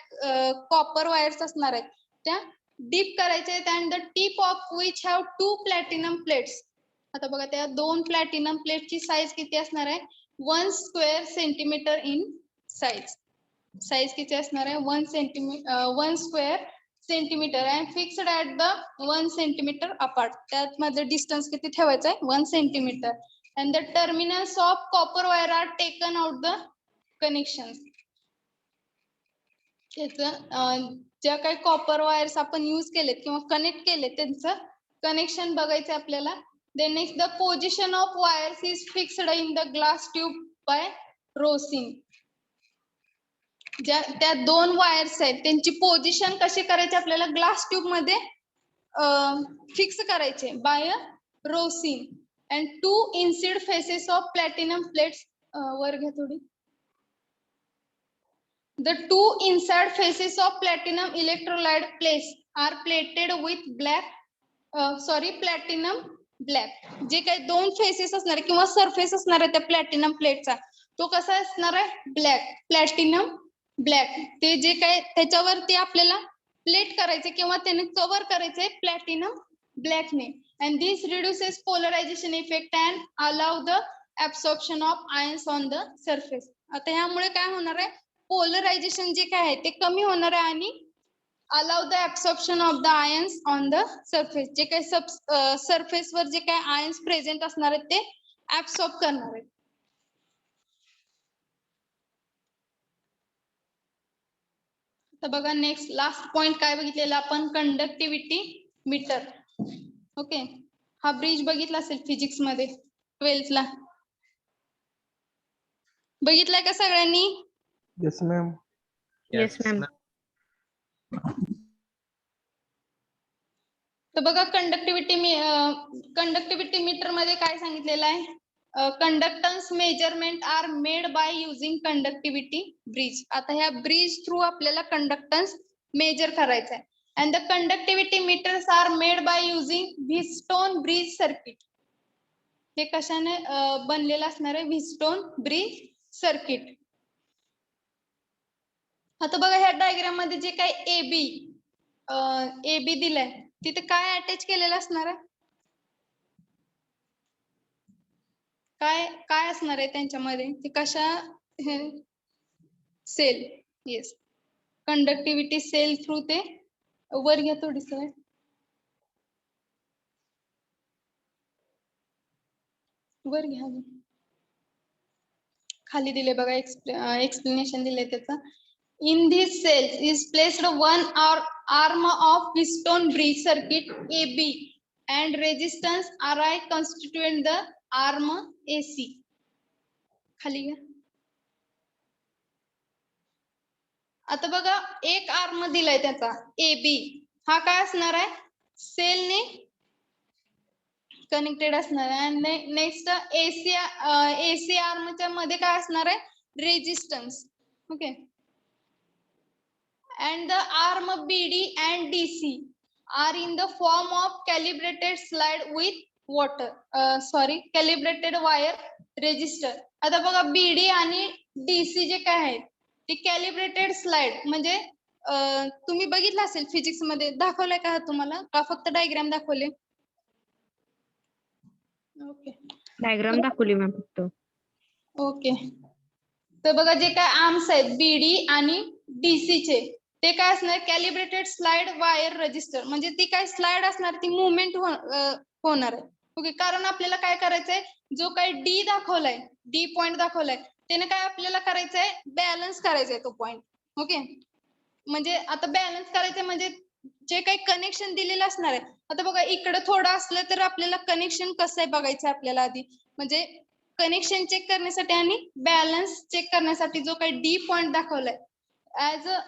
कॉपर वायर्स असणार आहेत त्या डीप करायचे आहेत. And the tip of which have 2 platinum plates. आता बघा त्या 2 प्लॅटिनम प्लेटची साईज किती असणार आहे, 1 square centimetre in size. Size किती असणार आहे, 1 square centimetre and fixed at the 1 centimetre apart. त्यामध्ये डिस्टन्स किती ठेवायचं आहे, 1 centimetre. And the terminals of copper wire are taken out the connections. ज्या काही कॉपर वायर्स आपण यूज केलेत किंवा कनेक्ट केले त्यांचं कनेक्शन बघायचं आपल्याला. Then next the position of wires is fixed in the glass tube by rosin. त्या 2 वायर्स आहेत त्यांची पोझिशन कशी करायची आपल्याला ग्लास ट्यूब मध्ये फिक्स करायचे bye rosin. And 2 inside faces of platinum plates वर घ्या थोडी. The 2 inside faces of platinum electrolyte plates are plated with platinum black. जे काही 2 फेसेस असणार किंवा सरफेस असणार आहे त्या प्लॅटिनम प्लेटचा तो कसा असणार आहे, ब्लॅक, प्लॅटिनम ब्लॅक. ते जे काही त्याच्यावरती आपल्याला प्लेट करायचे किंवा त्याने कव्हर करायचे प्लॅटिनम black ने. And this reduces polarization effect and allow the absorption of ions on the surface. आता यामुळे काय होणार आहे, पोलरायझेशन जे काय आहे ते कमी होणार आहे आणि allow the absorption of the ions on the surface. जे काही सरफेस वर जे काही आयन्स प्रेझेंट असणार आहेत ते ऍब्सॉर्ब करणार आहेत. तर बघा नेक्स्ट लास्ट पॉइंट काय बघितलेला आपण, कंडक्टिव्हिटी मीटर. ओके, हा ब्रिज बघितला असेल फिजिक्स मध्ये 12th ला, बघितलाय का सगळ्यांनी? Yes, ma'am. Yes ma'am. तर बघा कंडक्टिव्हिटी मीटर मध्ये काय सांगितलेलं आहे, conductance measurement are made by using conductivity bridge. आता ह्या ब्रिज थ्रू आपल्याला कंडक्टन्स मेजर करायचं आहे. And the conductivity meters are made by using Wheatstone bridge circuit. हे कशाने बनलेलं असणार आहे? Wheatstone bridge circuit. आता बघा ह्या डायग्राम मध्ये जे काही AB दिलंय तिथे काय अटॅच केलेलं असणार आहे? काय असणार आहे त्यांच्यामध्ये? ते कशा cell. Yes, conductivity cell through ते वर घ्या थोडी स्लाइड. वर घ्या, खाली दिले बघा, एक्सप्लेनेशन दिले त्याचं. In these cells is placed one arm of Wheatstone bridge circuit AB and resistance Ri constituent the arm AC. खाली घ्या. आता बघा एक आर्म दिलाय त्याचा AB. हा काय असणार आहे? सेलने कनेक्टेड असणार आहे. आणि नेक्स्ट AC आर्मच्या मध्ये काय असणार आहे? Resistance. Okay. And the arm BD and DC are in the form of calibrated slide with calibrated wire resistor. आता बघा BD आणि DC जे काय आहेत ते कॅलिब्रेटेड स्लाइड म्हणजे तुम्ही बघितलं असेल फिजिक्स मध्ये. दाखवलंय का तुम्हाला, का फक्त डायग्राम दाखवले? ओके, डायग्राम दाखवली मॅम फक्त. ओके. तर बघा जे काय आर्म्स आहेत BD आणि DC चे ते काय असणार? Calibrated slide wire register. म्हणजे ती काय स्लाइड असणार, ती मुवमेंट होणार आहे. ओके, कारण आपल्याला काय करायचंय, जो काही D दाखवलाय, D पॉइंट दाखवलाय, त्याने काय आपल्याला करायचंय? बॅलन्स करायचंय तो पॉइंट. ओके, म्हणजे आता बॅलन्स करायचंय म्हणजे जे काही कनेक्शन दिलेलं असणार आहे. आता बघा इकडे थोडं असलं तर आपल्याला कनेक्शन कसं आहे बघायचं आपल्याला आधी. म्हणजे कनेक्शन चेक करण्यासाठी आणि बॅलन्स चेक करण्यासाठी जो काही D पॉइंट दाखवलाय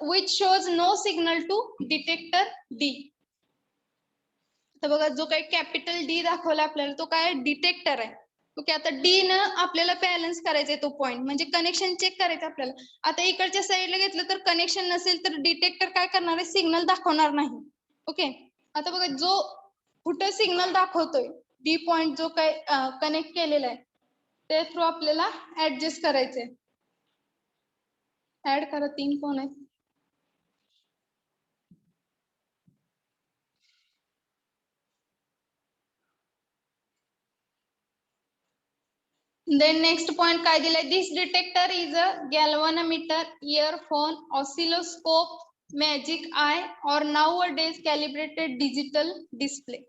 which shows no signal to detector D. तर बघा जो काही कॅपिटल D दाखवला आपल्याला तो काय डिटेक्टर आहे. ओके, आता D न आपल्याला बॅलन्स करायचा आहे तो पॉइंट, म्हणजे कनेक्शन चेक करायचं आपल्याला. आता इकडच्या साईडला घेतलं तर कनेक्शन नसेल तर डिटेक्टर काय करणार आहे? सिग्नल दाखवणार नाही. ओके, आता बघा जो कुठे सिग्नल दाखवतोय D पॉइंट जो काही कनेक्ट केलेला आहे ते थ्रू आपल्याला ऍडजस्ट करायचंय. ऍड करा, 3 कोण आहेत? Then next point काय दिलंय? This detector is a galvanometer, earphone, oscilloscope, magic eye or nowadays calibrated digital display.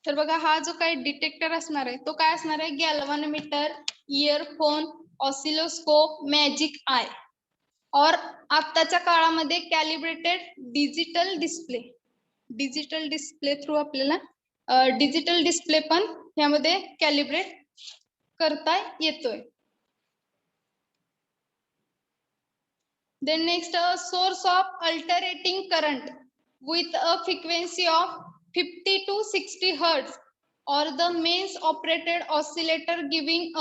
तर बघा हा जो काही डिटेक्टर असणार आहे तो काय असणार आहे? Galvanometer, earphone, oscilloscope, magic I और आताच्या काळामध्ये calibrated digital display. Digital display through आपल्याला डिजिटल डिस्प्ले पण यामध्ये कॅलिब्रेट करता येतोय. Then next, a source of alternating current with a frequency of 50 to 60 hertz or the mains operated oscillator giving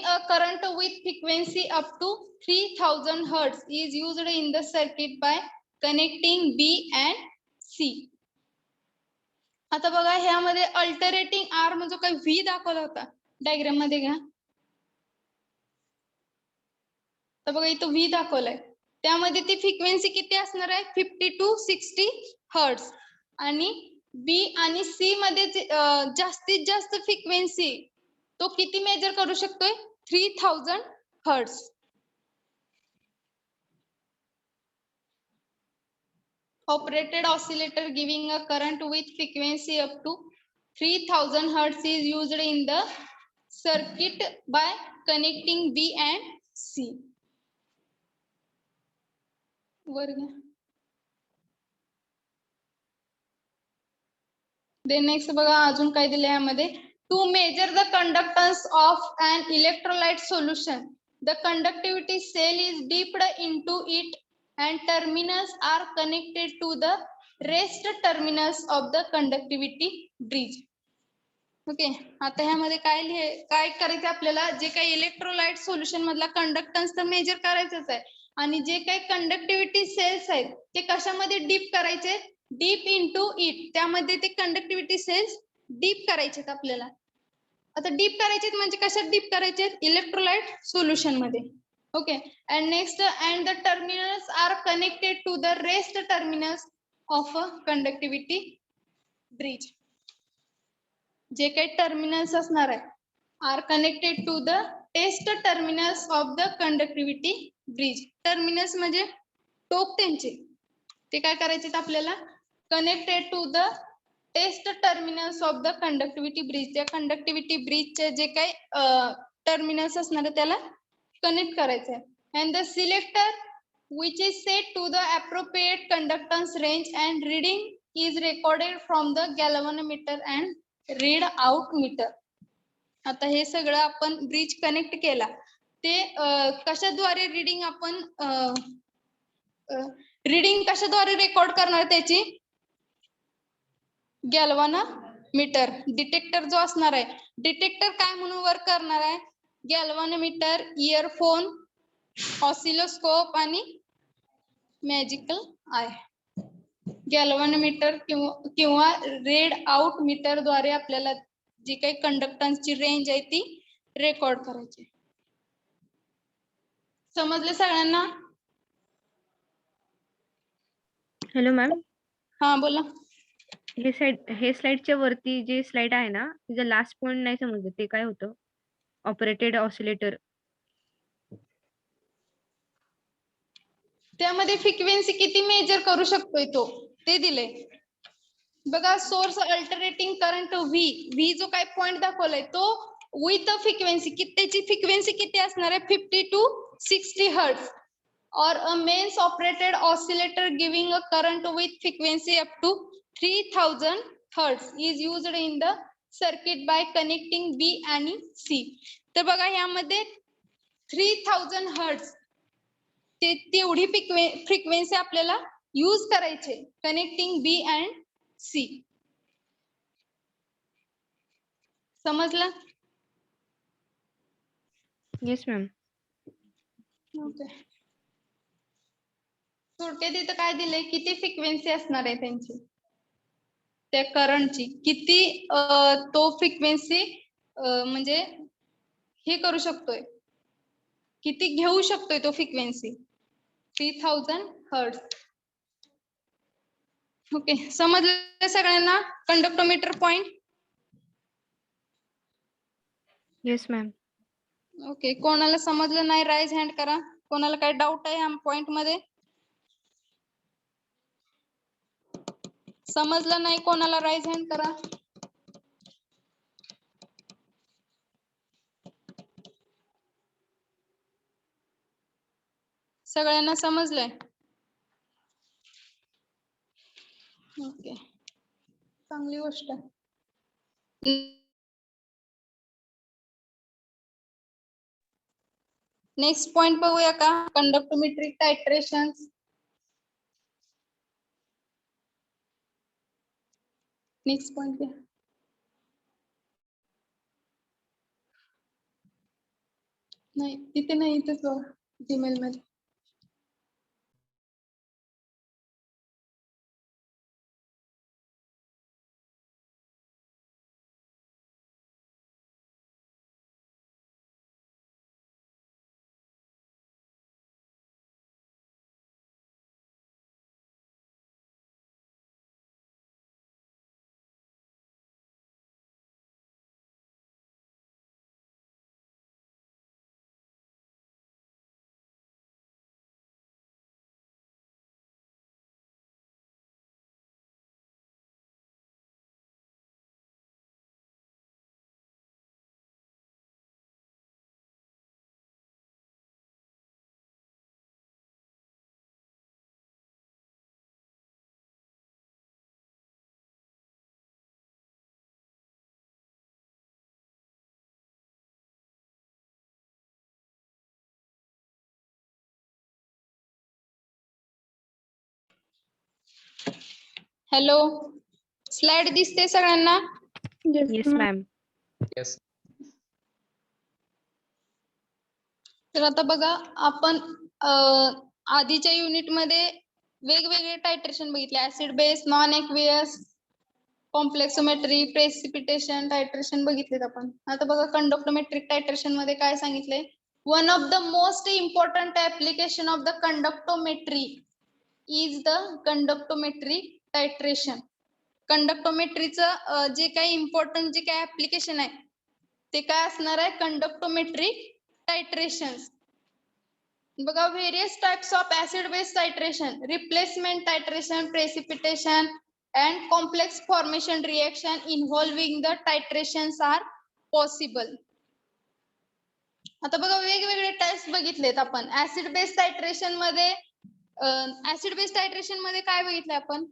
a current with frequency up to 3000 hertz is used in the circuit by connecting B and C. आता बघा ह्यामध्ये अल्टरनेटिंग आर्म जो काही V दाखवला होता डायग्राम मध्ये घ्या. तर बघा इथं V दाखवलाय, त्यामध्ये ती फ्रिक्वेन्सी किती असणार आहे? 50 to 60 हर्ट्ज. आणि B आणि C मध्ये जास्तीत जास्त फ्रिक्वेन्सी तो किती मेजर करू शकतोय? 3000 hertz. Operated oscillator giving a current with frequency up to 3000 hertz is used in the circuit by connecting B and C. Then next बघा अजून काय दिले यामध्ये? To measure the conductance of an electrolyte solution, the conductivity cell is dipped into it and terminals are connected to the rest terminals of the conductivity bridge. Okay, आता ह्यामध्ये काय करायचं आपल्याला, जे काही इलेक्ट्रोलाइट सोल्युशन मधला कंडक्टन्स तर मेजर करायचंच आहे, आणि जे काही कंडक्टिव्हिटी सेल्स आहेत ते कशामध्ये डीप करायचे, डीप इनटू इट, त्यामध्ये ते कंडक्टिव्हिटी सेल्स डीप करायचे आपल्याला. आता डीप करायचे म्हणजे कशात डीप करायचे, इलेक्ट्रोलाइट सोल्युशन मध्ये. Okay, and next, and the terminals are connected to the rest terminals of a conductivity bridge. जे काही टर्मिनल्स असणार आहे are connected to the test terminals of the conductivity bridge. Terminals म्हणजे टोक त्यांचे, ते काय करायचे आपल्याला, connected to the test terminals of the conductivity bridge. त्या कंडक्टिव्हिटी ब्रिजचे जे काही टर्मिनल्स असणार आहे त्याला कनेक्ट करायचं आहे. And the selector which is set to the appropriate conductance range and reading is recorded from the galvanometer and read out meter. आता हे सगळं आपण ब्रिज कनेक्ट केला, ते कशाद्वारे रीडिंग आपण रीडिंग कशाद्वारे रेकॉर्ड करणार, त्याची गॅल्व्हनोमीटर डिटेक्टर जो असणार आहे. डिटेक्टर काय म्हणून वर्क करणार आहे, गॅल्व्हनोमीटर, इयरफोन, ऑसिलोस्कोप आणि मॅजिकल आय. गॅल्व्हनोमीटर किंवा रेड आउट मीटर द्वारे आपल्याला जी काही कंडक्टन्सची रेंज आहे ती रेकॉर्ड करायची. समजले सगळ्यांना? हॅलो मॅम, हा बोला. हे स्लाइडच्या वरती जे स्लाइड आहे ना, तिचं लास्ट पॉइंट नाही समजलं, ते काय होतं, ऑपरेटेड ऑसिलेटर. त्यामध्ये फ्रिक्वेन्सी किती मेजर करू शकतोय तो ते दिले बघा. सोर्स अल्टरनेटिंग करंट व्ही जो काय पॉइंट दाखवलाय तो विथ फ्रिक्वेन्सी, त्याची फ्रिक्वेन्सी किती असणार आहे, 50 to 60 hertz. Or a mains operated oscillator giving a current with frequency up to 3000 hertz is used in the circuit by connecting B आणि सी. तर बघा यामध्ये 3000 हर्ट्ज तेवढी फ्रिक्वेन्सी आपल्याला यूज करायचे कनेक्टिंग बी अँड सी. समजलं? Yes ma'am. ओके, थोडक्यात इथं काय दिलंय, किती फ्रिक्वेन्सी असणार आहे त्यांची, त्या करंटची किती तो फ्रिक्वेन्सी म्हणजे हे करू शकतोय, किती घेऊ शकतोय तो फ्रिक्वेन्सी, 3000 हर्ट्ज. ओके, समजलं सगळ्यांना कंडक्टोमीटर पॉइंट? Yes ma'am. ओके, कोणाला समजलं नाही राइज हँड करा. कोणाला काही डाऊट आहे या पॉइंट मध्ये? समजलं नाही कोणाला राइज हँड करा. सगळ्यांना समजलंय? ओके, चांगली गोष्ट आहे. नेक्स्ट पॉइंट बघूया का, कंडक्टोमेट्री टायट्रेशन. नेक्स्ट पॉइंट घ्या. नाही तिथे नाही, इथेच बघा जीमेल मध्ये. हॅलो, स्लाइड दिसते सगळ्यांना? Yes ma'am. Yes. तर आता बघा आपण आधीच्या युनिट मध्ये वेगवेगळे टायट्रेशन बघितले, acid base, non aqueous, complexometry, precipitation titration बघितलेत आपण. आता बघा कंडक्टोमेट्रिक टायट्रेशन मध्ये काय सांगितलंय, one of the most important application of the conductometry is the conductometric titration. कंडक्टोमेट्रीचं जे काही इम्पॉर्टंट जे काही ऍप्लिकेशन आहे ते काय असणार आहे, कंडक्टोमेट्रिक टायट्रेशन. बघा various types of acid base titration, replacement titration, precipitation and complex formation reaction involving the titrations are possible. आता बघा वेगवेगळे टाइप्स बघितलेत आपण. ऍसिड बेस टायट्रेशन मध्ये काय बघितलं आपण,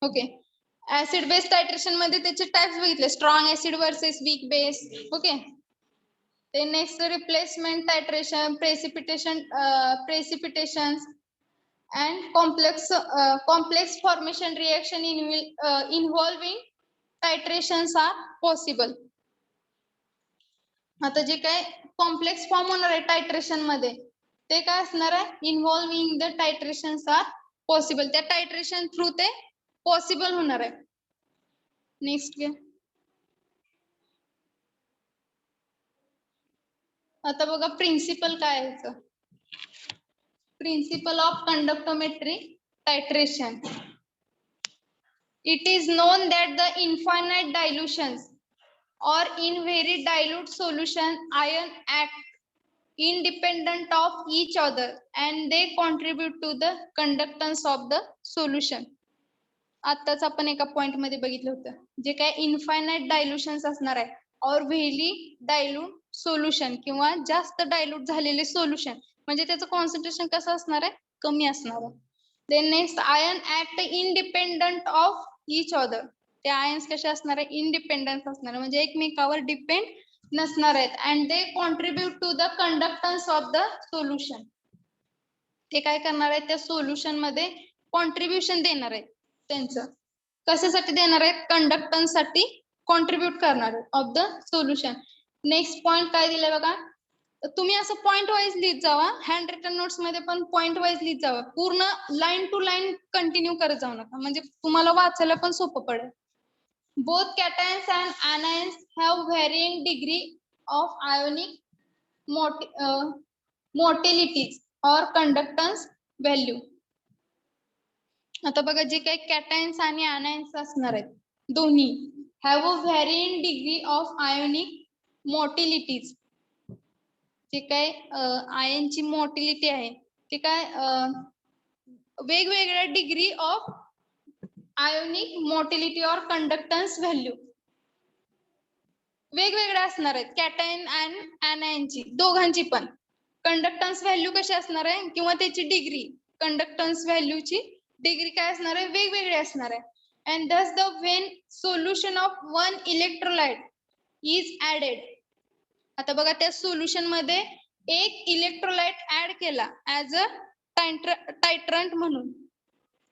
ओके. ऍसिड बेस टायट्रेशन मध्ये त्याचे टाइप्स बघितले, strong acid versus weak base. Okay. Then next replacement titration, precipitations and complex formation reaction involving titrations are possible. आता जे काय कॉम्प्लेक्स फॉर्म होणार आहे टायट्रेशन मध्ये ते काय असणार आहे, इन्व्हॉल्विंग द टायट्रेशन्स आर पॉसिबल. त्या टायट्रेशन थ्रू ते पॉसिबल होणार आहे. नेक्स्ट घ्या. आता बघा प्रिन्सिपल काय आहे, principle of conductometry titration. It is known that the infinite dilutions or in very dilute solution ion act independent of each other and they contribute to the conductance of the solution. आताच आपण एका पॉइंट मध्ये बघितलं होतं, जे काय इन्फायनाइट डायल्युशन्स असणार आहे और व्हेरी डायल्यूट सोल्युशन किंवा जास्त डायल्यूट झालेले सोल्युशन म्हणजे त्याचं कॉन्सन्ट्रेशन कसं असणार आहे, कमी असणार आहे. Then next ion act independent of each other. ते आयन्स कसे असणार आहे, इंडिपेंडन्स असणार म्हणजे एकमेकावर डिपेंड नसणार आहेत. And they contribute to the conductance of the solution. ते काय करणार आहेत, त्या सोल्युशन मध्ये कॉन्ट्रीब्युशन देणार आहेत. त्यांचं कशासाठी देणार आहेत, कंडक्टन्स साठी कॉन्ट्रीब्यूट करणार आहेत of the solution. Next point काय दिलंय बघा, तुम्ही असं पॉइंट वाईज लिहित जावा, हँड रिटन नोट्स मध्ये पण पॉइंट वाईज लिहित जावा, पूर्ण लाईन टू लाईन कंटिन्यू करत जाऊ नका म्हणजे तुम्हाला वाचायला पण सोपं पडेल. Both cations and anions have varying degree of ionic motilities or conductance value. आता बघा जे काही कॅटायन्स आणि आनायन्स असणार आहेत दोन्ही have a varying degree of ionic motilities. जे काय आयनची मोटिलिटी आहे ते काय वेगवेगळ्या डिग्री ऑफ आयोनिक मोटिलिटी और कंडक्टन्स व्हॅल्यू वेगवेगळ्या असणार आहेत. कॅटायन अँड ऍनायनची दोघांची पण कंडक्टन्स व्हॅल्यू कशी असणार आहे किंवा त्याची डिग्री, कंडक्टन्स व्हॅल्यूची डिग्री काय असणार आहे, वेगवेगळी असणार आहे. And thus the when solution of one electrolyte is added. आता बघा त्या सोल्युशन मध्ये एक इलेक्ट्रोलाइट ऍड केला ऍज अ टायट्रंट म्हणून,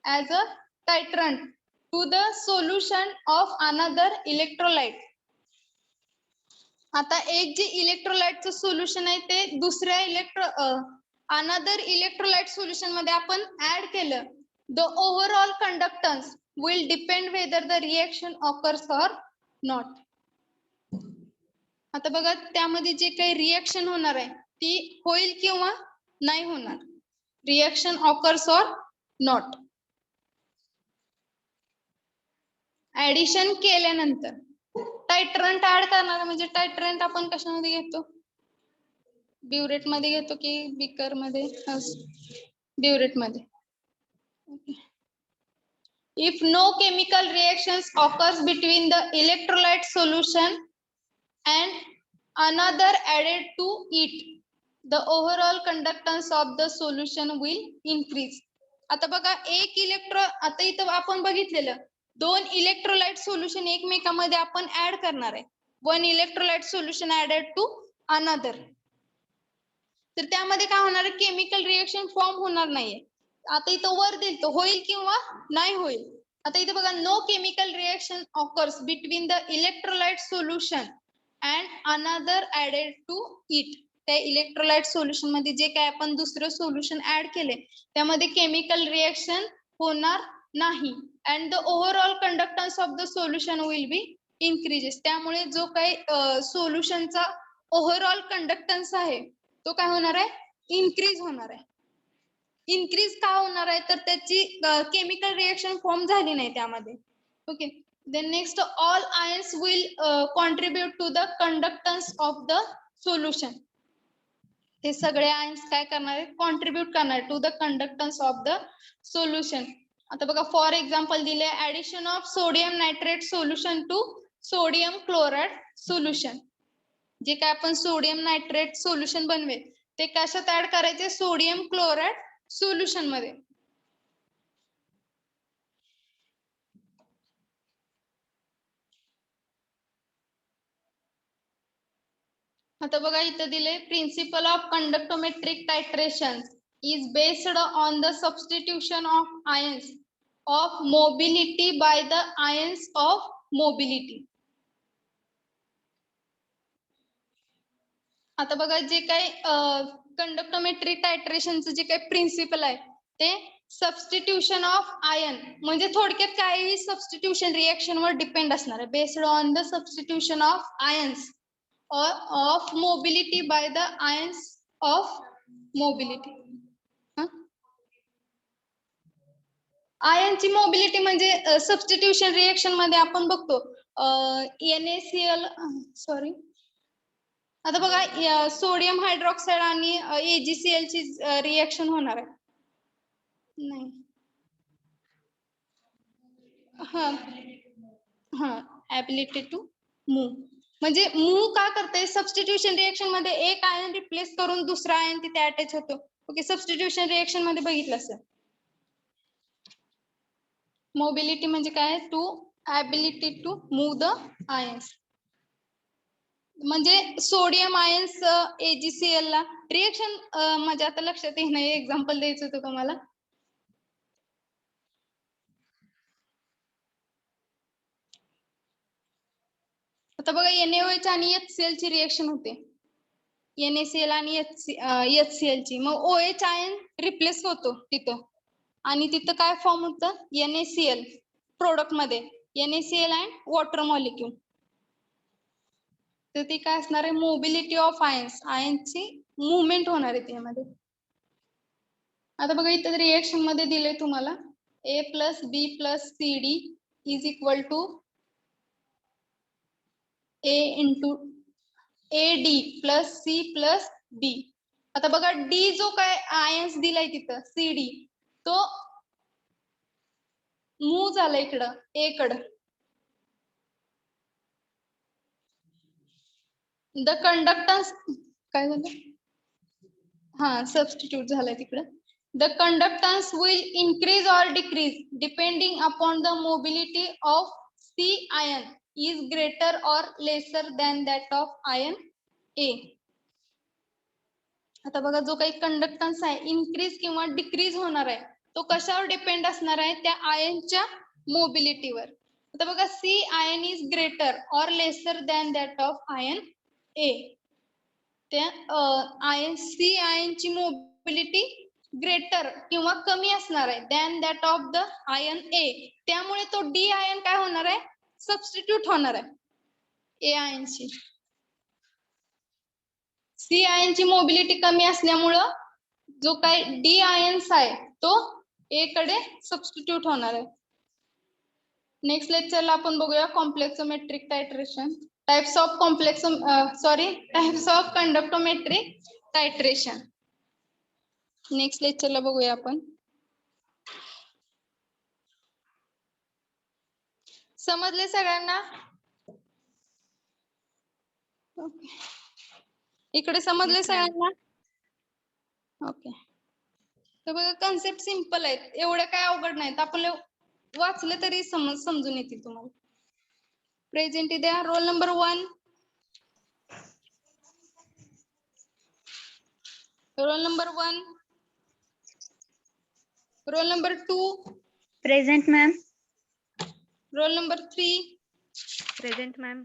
as a titrant to the solution of another electrolyte. आता एक जे इलेक्ट्रोलाइटचं सोल्युशन आहे ते दुसऱ्या अनदर इलेक्ट्रोलाइट सोल्युशन मध्ये आपण ऍड केलं, the overall conductance will depend whether the reaction occurs or not. आता बघा त्यामध्ये जे काही रिएक्शन होणार आहे ती होईल किंवा नाही होणार, reaction occurs or not. Addition केल्यानंतर टायट्रंट ऍड करणार म्हणजे टायट्रंट आपण कशामध्ये घेतो, ब्युरेट मध्ये घेतो की बीकर मध्ये, ब्युरेट मध्ये. If no chemical reactions occurs between the electrolyte solution and another added to it, the overall conductance of the solution will increase. आता बघा एक आता इथं आपण बघितलेलं दोन इलेक्ट्रोलाइट सोल्युशन एकमेकांमध्ये आपण ऍड करणार आहे, one electrolyte solution added to another. तर त्यामध्ये काय होणार आहे, केमिकल रिएक्शन फॉर्म होणार नाहीये. आता इथं वर दिल तो होईल किंवा नाही होईल. आता इथे बघा no chemical reaction occurs between the electrolyte solution and another added to it. त्या इलेक्ट्रोलाइट सोल्युशन मध्ये जे काय आपण दुसरं सोल्युशन ऍड केले त्यामध्ये केमिकल रिएक्शन होणार नाही. And the overall conductance of the solution will be increases. त्यामुळे जो काही सोल्युशनचा ओव्हरऑल कंडक्टन्स आहे तो काय होणार आहे, इन्क्रीज होणार आहे. इन्क्रीज का होणार आहे तर त्याची केमिकल रिएक्शन फॉर्म झाली नाही त्यामध्ये. Okay, then next all ions will contribute to the conductance of the solution. हे सगळे आयन्स काय करणार आहेत, कॉन्ट्रीब्यूट करणार to the conductance of the solution. आता बघा फॉर एक्झाम्पल दिले addition of sodium nitrate solution to sodium chloride solution. जे काय आपण सोडियम नायट्रेट सोल्युशन बनवेल ते कशात ऍड करायचे, सोडियम क्लोराइड सोल्युशन मध्ये. आता बघा इथं दिले principle of conductometric titration is based on the substitution of ions of mobility by the ions of mobility. आता बघा जे काही कंडक्टोमेट्रिक टायट्रेशनचं जे काही प्रिन्सिपल आहे ते सबस्टिट्यूशन ऑफ आयन म्हणजे थोडक्यात काही सबस्टिट्यूशन रिएक्शन वर डिपेंड असणार आहे. Based on the substitution of ions of mobility by the ions of mobility. आयनची मोबिलिटी म्हणजे सबस्टिट्यूशन रिएक्शन मध्ये आपण बघतो NaCl सॉरी. आता बघा सोडियम हायड्रॉक्साइड आणि AgCl ची रिएक्शन होणार आहे. नाही हा ऍबिलिटी टू मूव्ह म्हणजे मूव्ह का करते, सबस्टिट्यूशन रिएक्शन मध्ये एक आयन रिप्लेस करून दुसरा आयन तिथे अटॅच होतो. ओके, सबस्टिट्यूशन रिएक्शन मध्ये बघितलं असेल. मोबिलिटी म्हणजे काय, to ability to move the ions. म्हणजे सोडियम आयन्स AgCl ला रिएक्शन म्हणजे आता लक्षात येत नाही, एक्झाम्पल द्यायचं होतं तुम्हाला. आता बघा NaOH आणि HCl ची रिएक्शन होते, NaCl आणि HCl ची. मग OH आयन रिप्लेस होतो तिथं आणि तिथं काय फॉर्म होतं, NaCl प्रोडक्ट मध्ये NaCl अँड वॉटर मॉलिक्यूल. तर ती काय असणार आहे, मोबिलिटी ऑफ आयन्स, आयनची मुवमेंट होणार आहे त्यामध्ये. आता बघा इथं रिएक्शन मध्ये दिले तुम्हाला A + B + CD is equal to AD + C + B. आता बघा D जो काय आयन्स दिलाय तिथं CD तो मूव्ह झाला इकडं A कडं. द कंडक्टन्स काय झालं, हा सबस्टिट्यूट झालाय तिकडं. The conductance will increase or decrease depending upon the mobility of C ion is greater or lesser than that of ion A. आता बघा जो काही कंडक्टन्स आहे इन्क्रीज किंवा डिक्रीज होणार आहे तो कशावर डिपेंड असणार आहे, त्या आयनच्या मोबिलिटीवर. आता बघा C ion is greater or lesser than that of ion A. त्या आयन C आयनची मोबिलिटी ग्रेटर किंवा कमी असणार आहे than that of the ion A. त्यामुळे तो D आयन काय होणार आहे, सबस्टिट्यूट होणार आहे A आयनची. C आयनची मोबिलिटी कमी असल्यामुळं जो काय D आयन्स आहे तो A कडे सबस्टिट्यूट होणार आहे. नेक्स्ट लेक्चरला आपण बघूया complexometric titration, types of types of conductometric titration. Next लेक्चरला बघूया आपण. समजले सगळ्यांना? इकडे समजले सगळ्यांना? ओके. तर बघा कन्सेप्ट सिंपल आहेत, एवढं काय अवघड नाहीत, आपण वाचलं तरी समजून येतील तुम्हाला. प्रेझेंट द्या. Roll number 1, roll number 1, Roll number 2, Present, ma'am. roll number 3, present ma'am.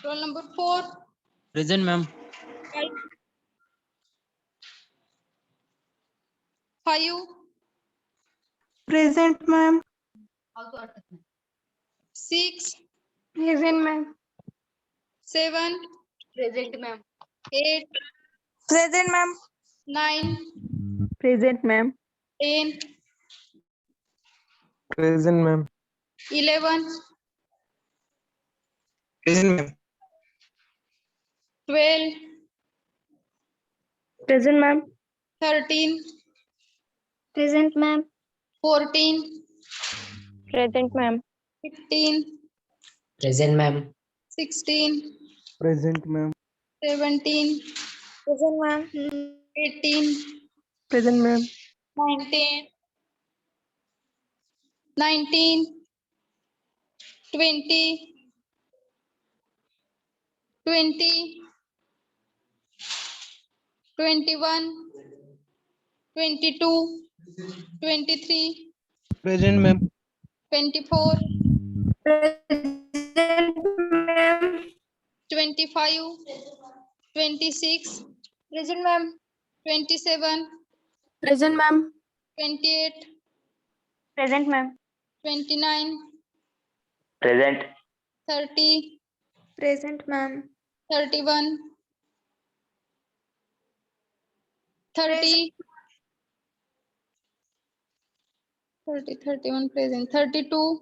roll number 4, Present, ma'am. 5, Present, ma'am. 6, Present, ma'am. 7, Present, ma'am. 8, Present, ma'am. 9, Present, ma'am. 10, Present, ma'am. 11, Present, ma'am. 12, Present, ma'am. 13, Present, ma'am. 14, Present, ma'am. 15, Present, ma'am. 16, Present, ma'am. 17, Present, ma'am. 18, Present, ma'am. 19, 20, 21, 22, 23, Present, ma'am. 24, Present, ma'am. 25, 26, Present, ma'am. 27, Present, ma'am. 28, Present, ma'am. 29, Present. 30, Present, ma'am. 31, 30, 31 present, 32,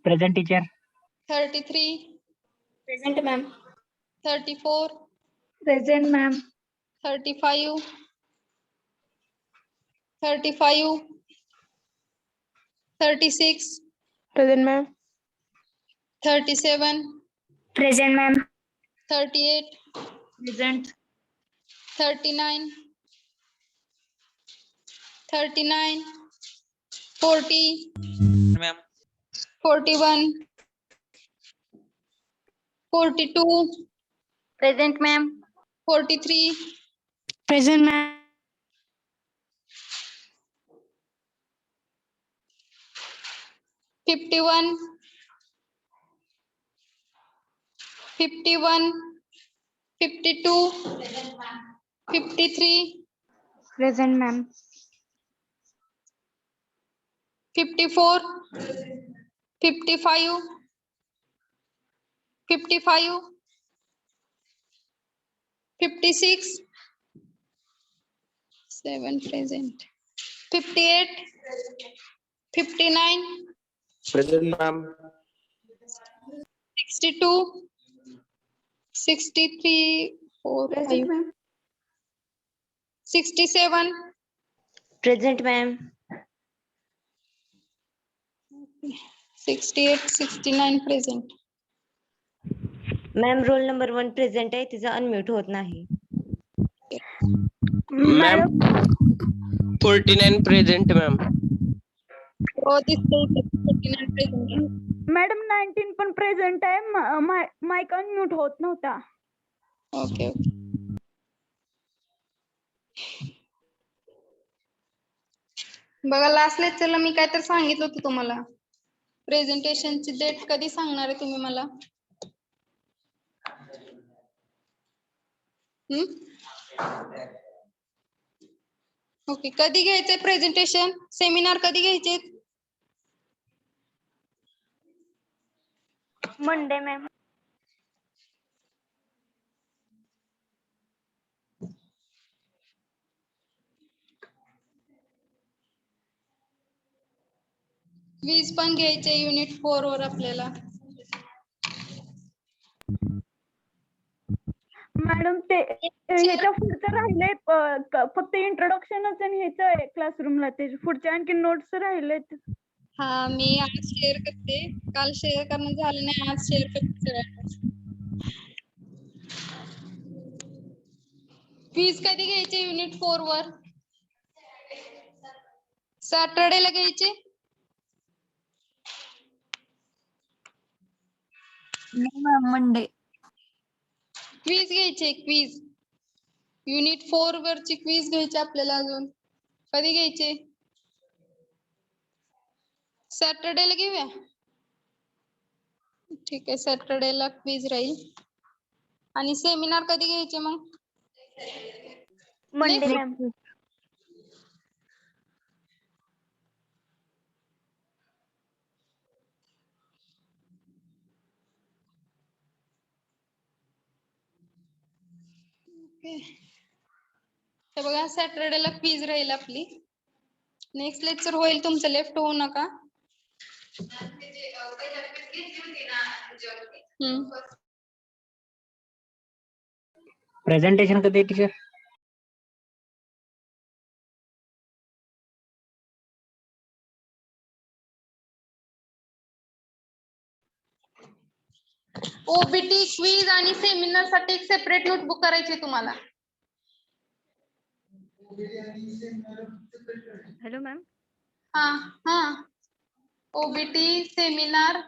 Present, teacher. 33, Present, ma'am. 34, Present, ma'am. 35, 35, 36, Present, ma'am. 37, Present, ma'am. 38, Present. 39, 39, 40, Ma'am. 41, 42, Present, ma'am. 43, Present, ma'am. 51, 51, 52, 53, Present, ma'am. 54, 55, 55, 56, 7 present, 58, 59, Present, ma'am. 62, 63, 4, 5, 67, Present, ma'am. 68, 69 present. Ma'am roll number 1 present आहे, तिचा अनम्यूट होत नाही. Ma'am 49 present ma'am. हो दिसतंय इथे 49 present. मॅडम 19 पण प्रेझेंट आहे. माईक अनम्यूट होत नव्हता. Okay okay. बघा लास्ट लेक्चरला मी काय तर सांगितलं होतं तुम्हाला. प्रेझेंटेशनची डेट कधी सांगणार आहे तुम्ही मला? ओके, कधी घ्यायचंय प्रेझेंटेशन? सेमिनार कधी घ्यायचे? Monday, ma'am. क्विज पण घ्यायचे युनिट 4 वर आपल्याला. मॅडम ते ह्याच्या पुढचं राहिलंय फक्त इंट्रोडक्शनच आणि ह्याचं आहे क्लासरूमला. ते पुढचे आणखी नोट्स राहिलेत. हा मी आज शेअर करते. काल शेअर करणं झालं नाही, आज शेअर करते सगळ्यांना. क्विज कधी घ्यायचे युनिट 4 वर? सॅटर्डेला घ्यायचे? No, ma'am. Monday. क्विज घ्यायचे क्विज. युनिट 4 वरची क्विज घ्यायची आपल्याला अजून. कधी घ्यायचे? सॅटर्डेला घेऊया. ठीक आहे, सॅटर्डेला क्विज राहील. आणि सेमिनार कधी घ्यायचे मग? Monday Next. मॅम. Okay. तर बघा सॅटर्डेला क्विज राहील आपली. नेक्स्ट लेक्चर होईल तुमचं, लेफ्ट होऊ नका. प्रेझेंटेशन कधी आहे टीचर? ओबीटी क्विज आणि सेमिनार साठी एक सेपरेट नोटबुक करायची तुम्हाला. Hello ma'am. हा हा ओबीटी सेमिनार